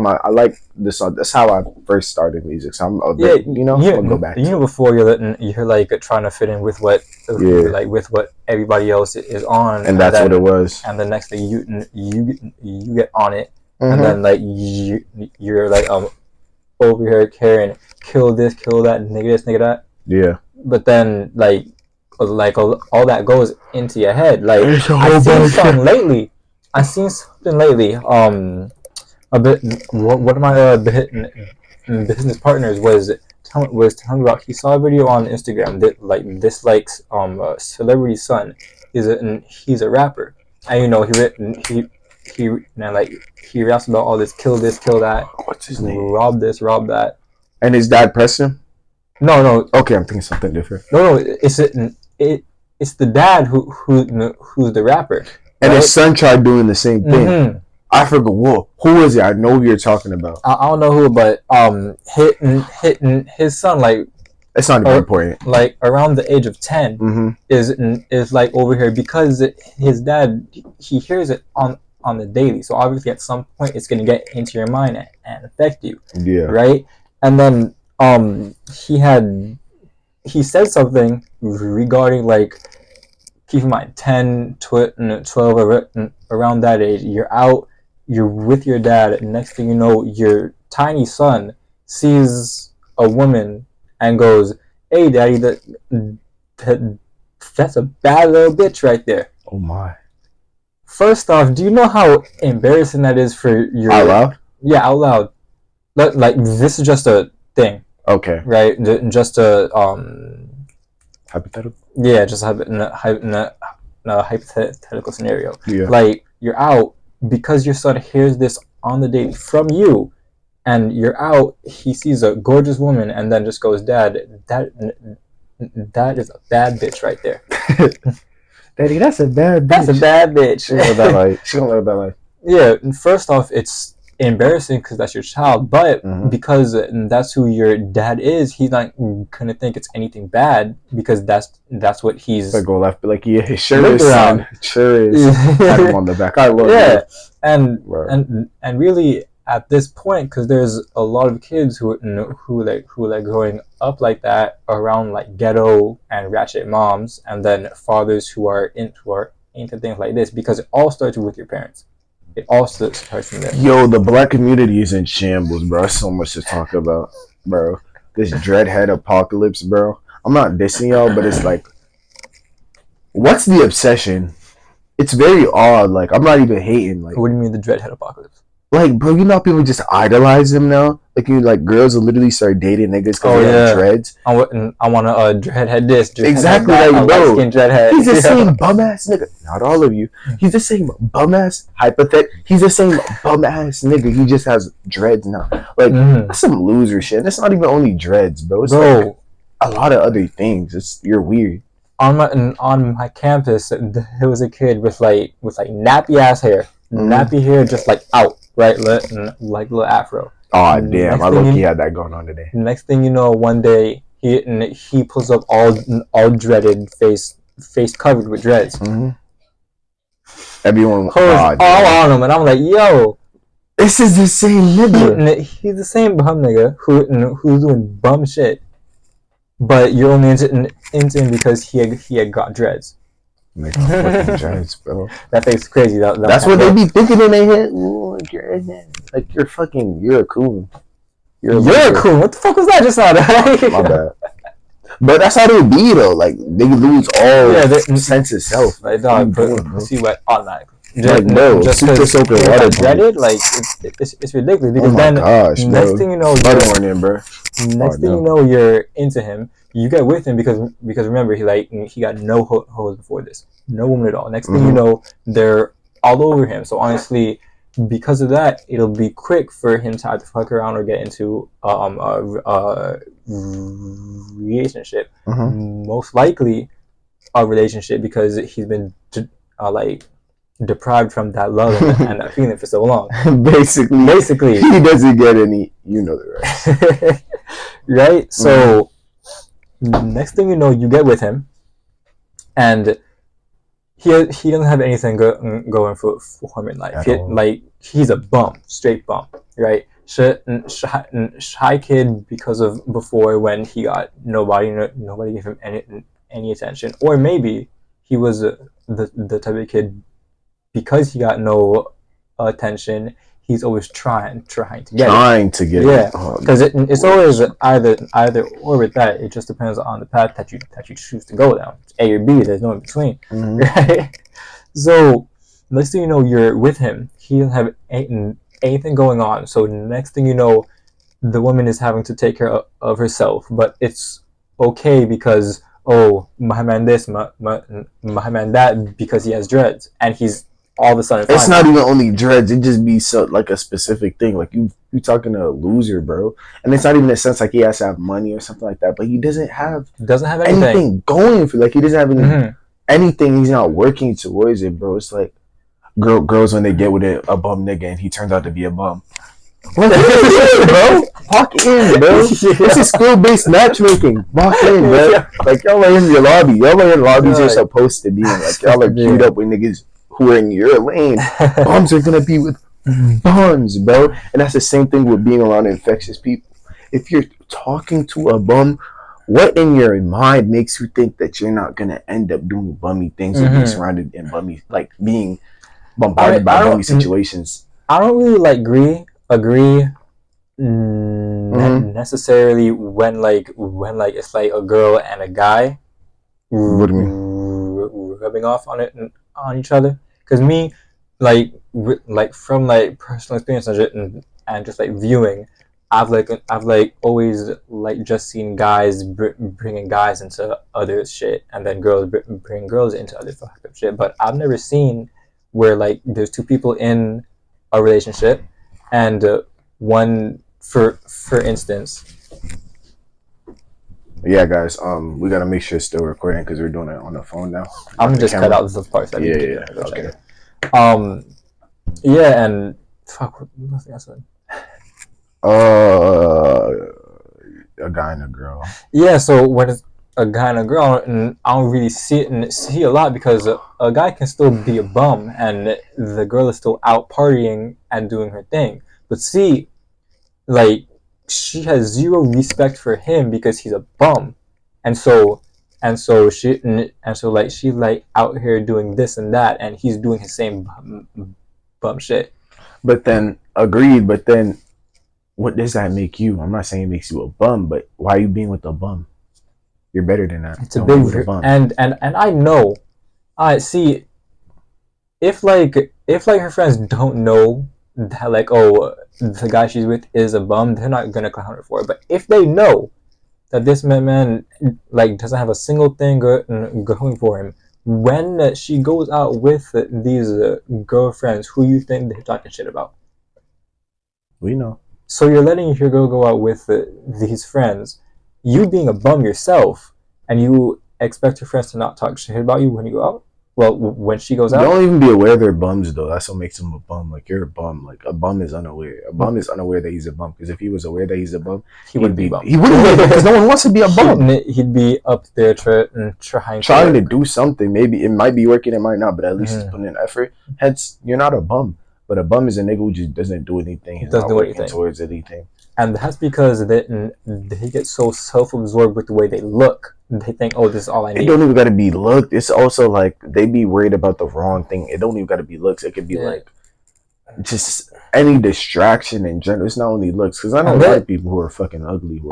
this song. That's how I first started music. So I'm a bit, I'll go back. Before you're like trying to fit in with what with what everybody else is on, and that's what it was. And the next thing you get on it, and then like you're like over here carrying kill this, kill that, nigga this, nigga that. Yeah. But then like all that goes into your head. Like I seen something lately. A bit. One of my business partners was telling me about. He saw a video on Instagram that like this celebrity son he's a rapper, and he raps about all this kill that. What's his name? Rob this, rob that. And his dad pressed him? No. Okay, I'm thinking something different. No, it's the dad who's the rapper. And his son tried doing the same thing. Mm-hmm. I forgot who is it? I know who you're talking about. I don't know who, but hitting his son like it's not even important. Like around the age of 10 is like over here because his dad he hears it on the daily. So obviously at some point it's gonna get into your mind and affect you. Yeah. Right. And then he said something regarding like, keep in mind 10, 12 around that age, you're with your dad, and next thing you know your tiny son sees a woman and goes, "Hey daddy, that's a bad little bitch right there." Oh my. First off, do you know how embarrassing that is for your out loud? Yeah, out loud. Like this is just a thing. Okay. Right? Just a hypothetical? Yeah, just a hypothetical scenario. Yeah. Like you're out because your son hears this on the daily from you, and you're out, he sees a gorgeous woman and then just goes, "Dad, that is a bad bitch right there." Daddy, that's a bad bitch. That's a bad bitch. She gonna live that life. Yeah, and first off, it's embarrassing because that's your child, but because that's who your dad is, he's not gonna think it's anything bad because that's what he's like go left, but like yeah, sure is son, sure is. Had him on the back. I love it. And really at this point, because there's a lot of kids who growing up like that around like ghetto and ratchet moms, and then fathers who are into things like this, because it all starts with your parents. It all starts from there. Yo, the black community is in shambles, bro. There's so much to talk about, bro. This dreadhead apocalypse, bro. I'm not dissing y'all, but it's like, what's the obsession? It's very odd. Like, I'm not even hating. Like, what do you mean the dreadhead apocalypse? Like, bro, you know how people just idolize him now? Like, girls will literally start dating niggas because they have dreads. I want to dreadhead this, dreadhead exactly, that, like, bro. dreadhead. He's the same bum ass nigga. Not all of you. He's the same bum ass He's the same bum ass nigga. He just has dreads now. Like, that's some loser shit. And it's not even only dreads, bro. It's like a lot of other things. You're weird. On my campus, there was a kid with like nappy ass hair, nappy hair, just like out, right, like little afro. Oh damn! I low-key had that going on today. Next thing you know, one day he pulls up all dreaded, face covered with dreads. Everyone all on him, and I'm like, yo, this is the same nigga. He's the same bum nigga who's doing bum shit. But you're only into him because he had got dreads. Make fucking dreads, bro. That thing's crazy. That's what they be thinking in their head. Ooh, dreads. Like you're a coon. You're a coon. What the fuck was that just out of? My bad. But that's how they be though. Like they lose all sense of self. Like dog, see what automatically. Like no, just super soap and water dreaded. Like it's ridiculous because next thing you know, Next thing you know, you're into him. You get with him because remember he got no hoes before this, no woman at all. Next thing you know, they're all over him. So honestly, because of that, it'll be quick for him to either fuck around or get into a relationship. Most likely, a relationship because he's been deprived from that love and that feeling for so long. Basically, he doesn't get any. You know the rest. Right? So next thing you know, you get with him, and he doesn't have anything going for him in life. He's a bum, straight bum, right? Shy kid because of before when he got nobody gave him any attention, or maybe he was the type of kid because he got no attention. He's always trying to get it. Yeah, because it's always either or with that. It just depends on the path that you choose to go down. It's A or B. There's no in between, right? So next thing you know, you're with him. He doesn't have anything going on. So next thing you know, the woman is having to take care of herself. But it's okay because my man this, my man that, because he has dreads and he's all of a sudden it's not even only dreads. It just be so like a specific thing. Like you talking to a loser, bro, and it's not even a sense like he has to have money or something like that. But he doesn't have anything going for. Like he doesn't have anything. He's not working towards it, bro. It's like girls when they get with a bum nigga and he turns out to be a bum. What bro? Walk in, bro. This is skill-based matchmaking. Walk in, bro. Like y'all are in your lobby. Y'all are in lobbies you're supposed to be in. Like y'all are queued up with niggas who are in your lane. Bums are gonna be with bums, bro. And that's the same thing with being around infectious people. If you're talking to a bum, what in your mind makes you think that you're not gonna end up doing bummy things or being surrounded in bummy, like being bombarded by bummy situations? I don't really agree necessarily when it's like a girl and a guy what do you mean? rubbing off on each other. Because me, from personal experience and just viewing, I've always just seen guys bringing guys into other shit, and then girls bring girls into other fucked up shit. But I've never seen where there's two people in a relationship, and one for instance. Yeah, guys. We gotta make sure it's still recording because we're doing it on the phone now. I'm gonna just cut out those parts. Yeah. Okay. Yeah, and fuck. What was I said? A guy and a girl. Yeah. So when it's a guy and a girl, and I don't really see a lot because a guy can still be a bum and the girl is still out partying and doing her thing. But see, she has zero respect for him because he's a bum, and so she out here doing this and that, and he's doing his same bum shit. But then agreed. But then, what does that make you? I'm not saying it makes you a bum, but why are you being with a bum? You're better than that. It's a big bum. And I know. I see. If her friends don't know that like, oh, the guy she's with is a bum, they're not gonna clown her for it. But if they know that this man like doesn't have a single thing going for him, when she goes out with these girlfriends, who you think they're talking shit about? We know. So you're letting your girl go out with these friends, you being a bum yourself, and you expect your friends to not talk shit about you when you go out? Well, when she goes out, don't even be aware they're bums though. That's what makes them a bum. Like you're a bum. Like a bum is unaware. A bum is unaware that he's a bum. Because if he was aware that he's a bum, he wouldn't be a bum. He wouldn't be a bum because no one wants to be a bum. He'd be up there trying to do something. Maybe it might be working, it might not, but at least he's putting in effort. Hence, you're not a bum. But a bum is a nigga who just doesn't do anything. He's not working towards anything. And that's because they get so self-absorbed with the way they look. They think, oh, this is all I need. It don't even got to be look. It's also like they be worried about the wrong thing. It don't even got to be looks. It could be like just any distraction in general. It's not only looks. Because I know a lot of people who are fucking ugly.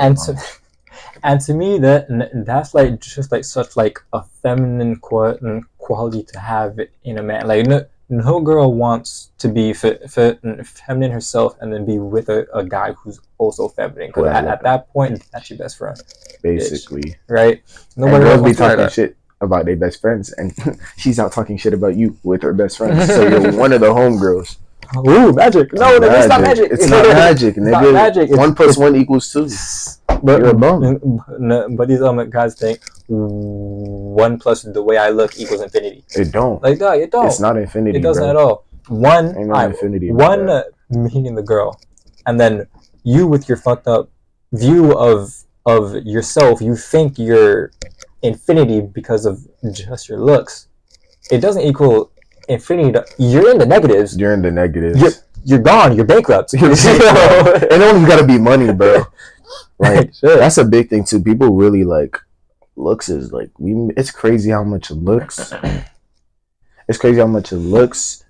And to me, that's like just like such like a feminine quality to have in a man. Like no girl wants to be feminine herself and then be with a guy who's also feminine. Because at that point, that's your best friend. Basically. Bitch, right? Nobody else be talking shit about their best friends. And she's out talking shit about you with her best friends. So you're one of the homegirls. Ooh, magic. No, it's not magic. It's not magic. It's not magic. 1 + 1 = 2. But you're a bum. But these guys think 1 plus the way I look equals infinity. It don't. Like that, it don't. It's not infinity. It doesn't at all. One meeting the girl, and then you with your fucked up view of yourself, you think you're infinity because of just your looks. It doesn't equal infinity. You're in the negatives. You're gone. You're bankrupt. It don't even gotta be money, bro. Like that's a big thing too. People really like looks is like it's crazy how much looks. It's crazy how much looks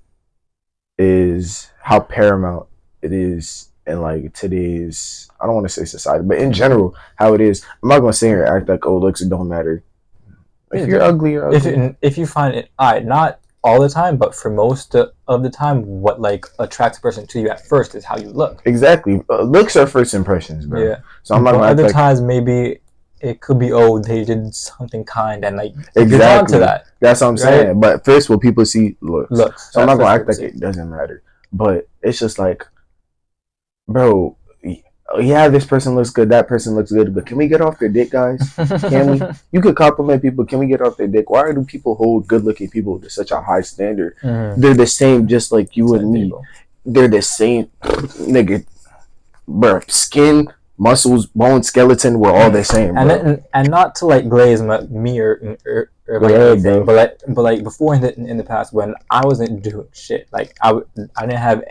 is how paramount it is in like today's, I don't want to say society, but in general how it is. I'm not gonna sit here and act like looks don't matter. If you're ugly, you're ugly. If you find it, not all the time, but for most of the time, what like attracts a person to you at first is how you look. Exactly, looks are first impressions, bro. Yeah. So I'm not gonna. Other times, maybe it could be they did something kind and like exactly to that. That's what I'm saying. But first, what people see looks. So I'm not gonna act like it doesn't matter. But it's just like, bro. Yeah, this person looks good, that person looks good, but can we get off their dick, guys? Can we? You could compliment people. Can we get off their dick? Why do people hold good-looking people to such a high standard? They're the same, just like you and me. People. They're the same, nigga. Bro, skin, muscles, bone, skeleton, we're all the same, bro. And not to like glaze me or anything, but like before in the past when I wasn't doing shit, like I didn't have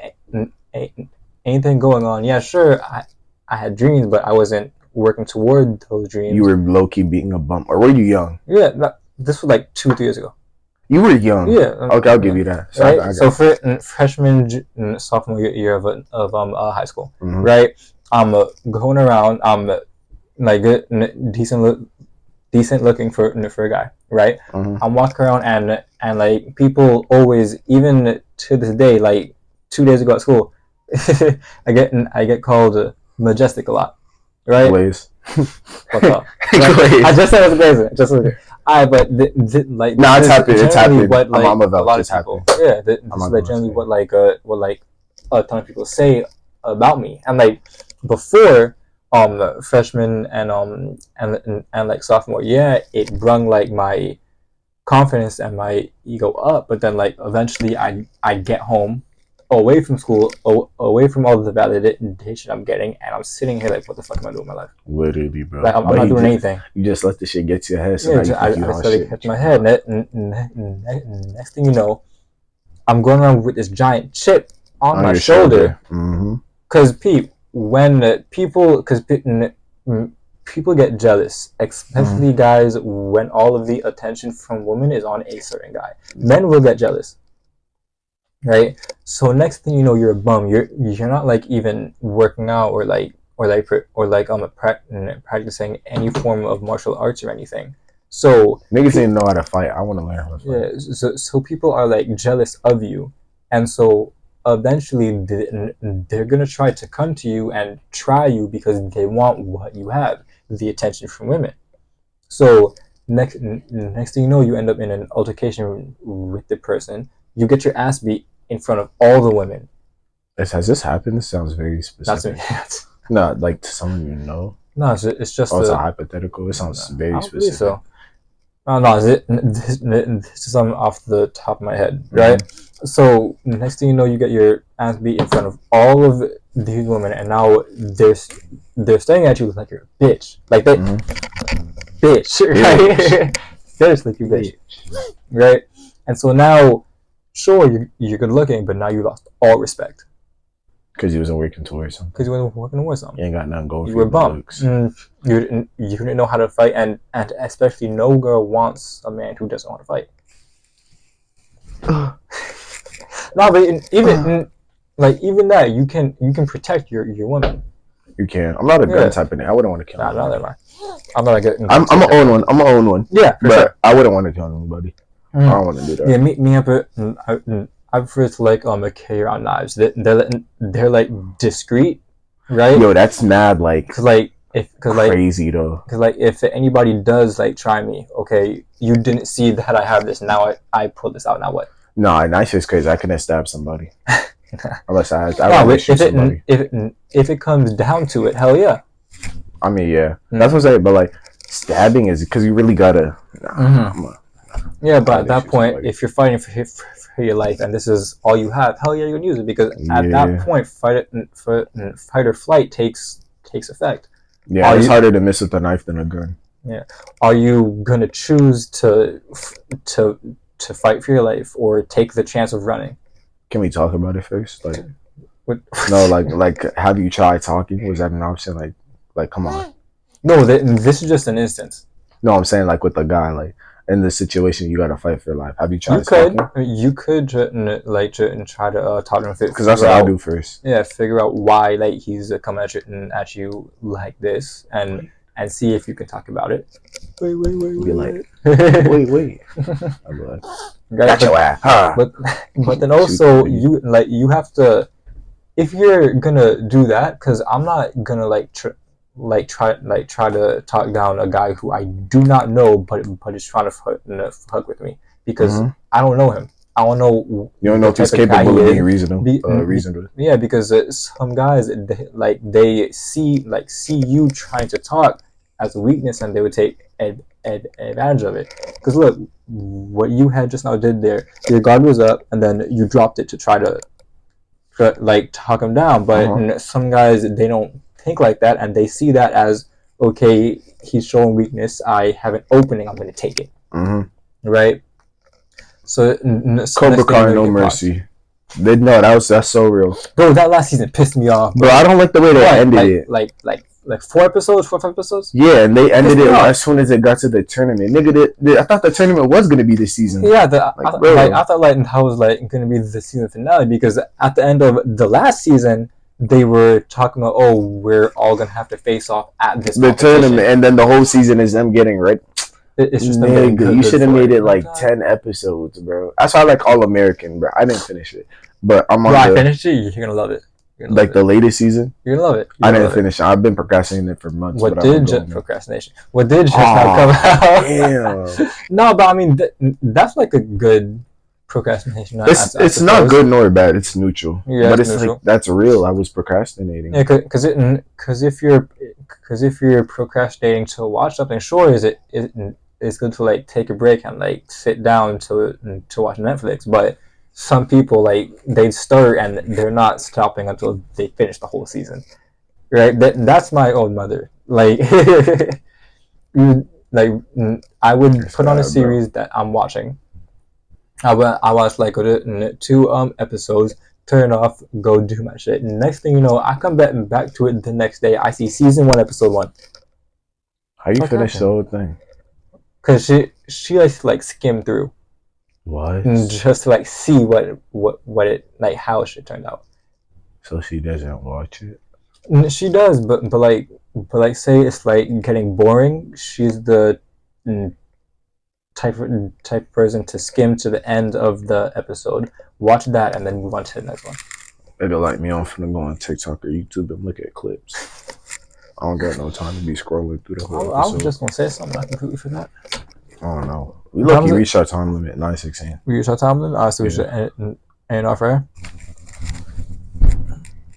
anything going on. Yeah, sure, I had dreams, but I wasn't working toward those dreams. You were low-key being a bum. Or were you young? Yeah, this was like 2 or 3 years ago. You were young? Yeah. Okay, I'll give you that. So, right? So for freshman, sophomore year of high school, right? I'm going around, I'm like good, decent looking for a guy, right? I'm walking around and like people always, even to this day, like 2 days ago at school, I get called majestic a lot, right? Glaze. What's up? Right? I just said it was glazing. But like no, it's happened. It's happened. What, like, a lot of people, this is like generally what a ton of people say about me. And like before freshman and like sophomore, it brung like my confidence and my ego up. But then like eventually I get home, away from school, away from all the validation I'm getting, and I'm sitting here like, what the fuck am I doing with my life? Literally, bro. Like, I'm not doing anything. You just let the shit get to your head. So I started catching my head. Next thing you know, I'm going around with this giant chip on my shoulder. Because when people get jealous, especially guys, when all of the attention from women is on a certain guy. Men will get jealous. Right, so next thing you know, you're a bum. You're not like even working out or practicing any form of martial arts or anything. So niggas didn't know how to fight. I want to learn how to fight. Yeah, so people are like jealous of you, and so eventually they're gonna try to come to you and try you because they want what you have, the attention from women. So next thing you know, you end up in an altercation with the person. You get your ass beat in front of all the women. Has this happened? This sounds very specific. That's Not like to someone you know. No, it's just. It's a hypothetical. It sounds very specific. So. No, this is something off the top of my head, right? Mm-hmm. So next thing you know, you get your ass beat in front of all of these women, and now they're staring at you like you're a bitch, like that, bitch, right? Seriously, you bitch, right? And so now, sure, you're good looking, but now you lost all respect. Because you wasn't working towards something. Because you wasn't working towards something. You ain't got nothing going. You were bummed. You didn't know how to fight, and especially no girl wants a man who doesn't want to fight. No, but even that, you can protect your woman. You can. I'm not a gun type of nigga. I wouldn't want to kill. Nah, neither am I. I'm not a good. I'm gonna own one. I'm gonna own one. Yeah, but sure. I wouldn't want to kill anybody. I don't want to do that. Yeah, me up. I prefer to like carry around knives. They're like discreet, right? Yo, that's mad crazy though. Because like if anybody does like try me, okay, you didn't see that I have this. Now I pull this out. Now what? No, knife is crazy. I couldn't stab somebody unless I shoot somebody. If it comes down to it, hell yeah. I mean, yeah, that's what I'm saying. But like stabbing is because you really gotta. Yeah, but at that point, somebody. If you're fighting for your life and this is all you have, hell yeah, you're gonna use it because at that point, fight or flight takes effect. Yeah, it's harder to miss with a knife than a gun. Yeah, are you gonna choose to fight for your life or take the chance of running? Can we talk about it first? Like, no, like, have you tried talking? Was that an option? Like, come on. No, this is just an instance. No, I'm saying like with a guy, like in this situation, you gotta fight for your life. Have you tried? You could try to talk to him because that's what I'll do first. Yeah, figure out why like he's coming at you like this, and see if you can talk about it. Wait. Be like, wait. I'm like, got your ass. Huh? But then also you have to, if you're gonna do that, because I'm not gonna try to talk down a guy who I do not know, but is trying to fuck with me because I don't know him. I don't know. You don't know if he's capable of being reasonable. Yeah, because some guys they see you trying to talk as a weakness, and they would take advantage of it. Because look, what you had just now did there, your guard was up, and then you dropped it to try to talk him down. But some guys, they don't think like that, and they see that as, okay, he's showing weakness, I have an opening, I'm going to take it. Right? So Cobra Kai, no mercy. That's so real, bro. That last season pissed me off, bro. I don't like the way they ended it. Like 4 episodes, 4 or 5 episodes. Yeah, and they ended it as soon as it got to the tournament. Nigga, I thought the tournament was gonna be this season. Yeah, I thought that was gonna be the season finale, because at the end of the last season, they were talking about, oh, we're all gonna have to face off at this tournament, and then the whole season is them getting right. It's just you should have made it like 10 episodes, bro. That's why I like All American, bro. I didn't finish it, but I finished it. You're gonna love it. The latest season, you're gonna love it. I didn't finish it. I've been procrastinating it for months. Procrastination? What did just now come out? Damn. No, but I mean that's like a good procrastination. It's not good nor bad. It's neutral. Yeah, but it's neutral. Like that's real. I was procrastinating. Yeah, because if you're procrastinating to watch something, sure, it's good to take a break and sit down to watch Netflix, but some people they start and they're not stopping until they finish the whole season, right? That's my own mother. I would put on a series that I'm watching. I watch 2 episodes, turn off, go do my shit. Next thing you know, I come back to it the next day. I see season 1, episode 1. How you finish the whole thing? Because she skim through. What? Just to see what it how it should turn out. So she doesn't watch it? She does, but say it's getting boring. She's the type of person to skim to the end of the episode, watch that, and then move on to the next one. It'll like me. I'm finna go on TikTok or YouTube and look at clips. I don't got no time to be scrolling through the whole I episode. was just gonna say something. I completely forgot. I don't know. We lucky reached our time limit, 9:16. We reached our time limit? Alright, so we should end off right here?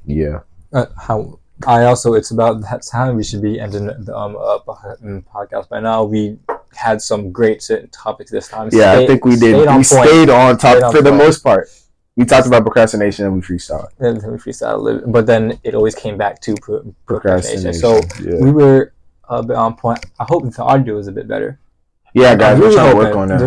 Yeah. It's about that time we should be ending the podcast by now. We had some great topics this time. Yeah, I think we did. We stayed on top for the most part. We talked about procrastination and we freestyled. And we freestyled a little bit, but then it always came back to procrastination. So we were a bit on point. I hope the audio is a bit better. Yeah, guys, we're trying to work on that.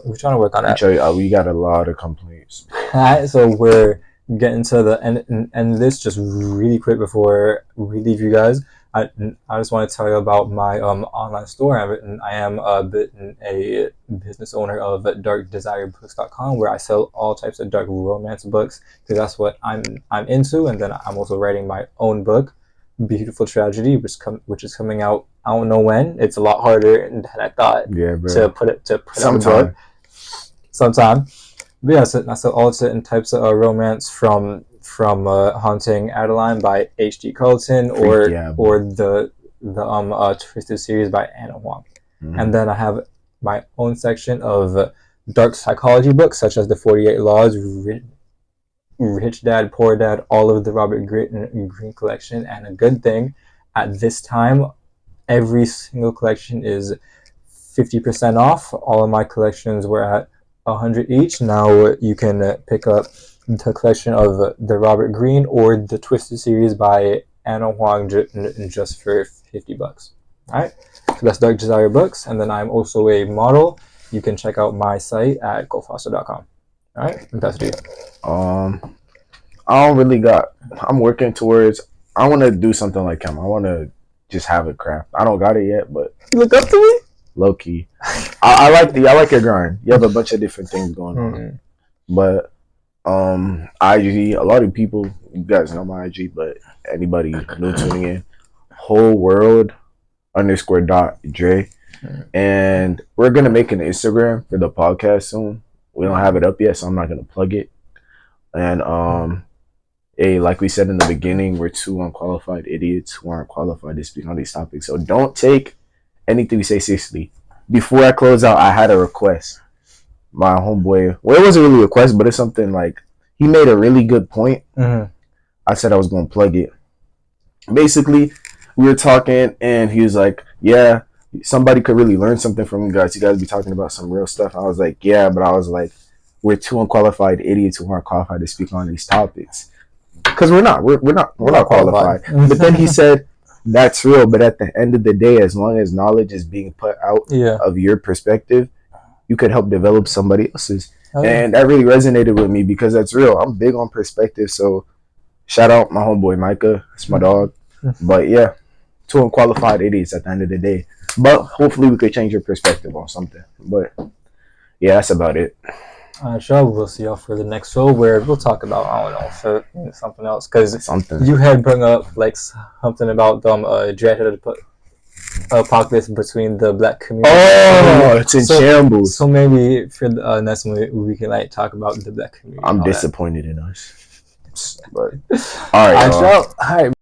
We're trying to work on that. We got a lot of complaints. Alright, so we're getting to the end of this just really quick before we leave you guys. I just want to tell you about my online store. I am a business owner of darkdesirebooks.com, where I sell all types of dark romance books, because that's what I'm into. And then I'm also writing my own book, Beautiful Tragedy, which is coming out. I don't know when. It's a lot harder than I thought. Yeah, bro. To put out a book. Sometime. But yeah, so I sell all certain types of romance from Haunting Adeline by H.G. Carlton or the Twisted series by Anna Huang. Mm-hmm. And then I have my own section of dark psychology books, such as the 48 Laws, Rich Dad, Poor Dad, all of the Robert Greene collection. And a good thing, at this time, every single collection is 50% off. All of my collections were at $100 each. Now you can pick up the collection of the Robert Greene or the Twisted series by Anna Huang just for $50. Alright, so that's Dark Desire Books. And then I'm also a model. You can check out my site at gofoster.com. Alright, and that's it. I don't really I'm working towards, I want to do something like him. I want to just have a craft. I don't got it yet, but you look up to me? Low key. I like your grind. You have a bunch of different things going on. Mm-hmm. But IG, a lot of people, you guys know my IG, but anybody new tuning in, whole world _.dre. And we're gonna make an Instagram for the podcast soon. We don't have it up yet, so I'm not gonna plug it. And like we said in the beginning, we're two unqualified idiots who aren't qualified to speak on these topics. So don't take anything we say seriously. Before I close out, I had a request. My homeboy, well, it wasn't really a request, but it's something like, he made a really good point. Mm-hmm. I said I was going to plug it. Basically, we were talking and he was like, yeah, somebody could really learn something from you guys. You guys be talking about some real stuff. I was like, yeah, but I was like, we're two unqualified idiots who aren't qualified to speak on these topics. Because we're not qualified. But then he said, that's real, but at the end of the day, as long as knowledge is being put out of your perspective, you could help develop somebody else's. And that really resonated with me because that's real. I'm big on perspective, so shout out my homeboy Micah. It's my dog. But yeah, two unqualified idiots at the end of the day. But hopefully we could change your perspective on something. But yeah, that's about it. Sure, we'll see y'all for the next show where we'll talk about, I don't know, something else. Because you had brought up like something about dreaded apocalypse between the black community. Oh, it's in shambles. So maybe for the next one we can like talk about the black community. I'm disappointed in us. But all right, all right.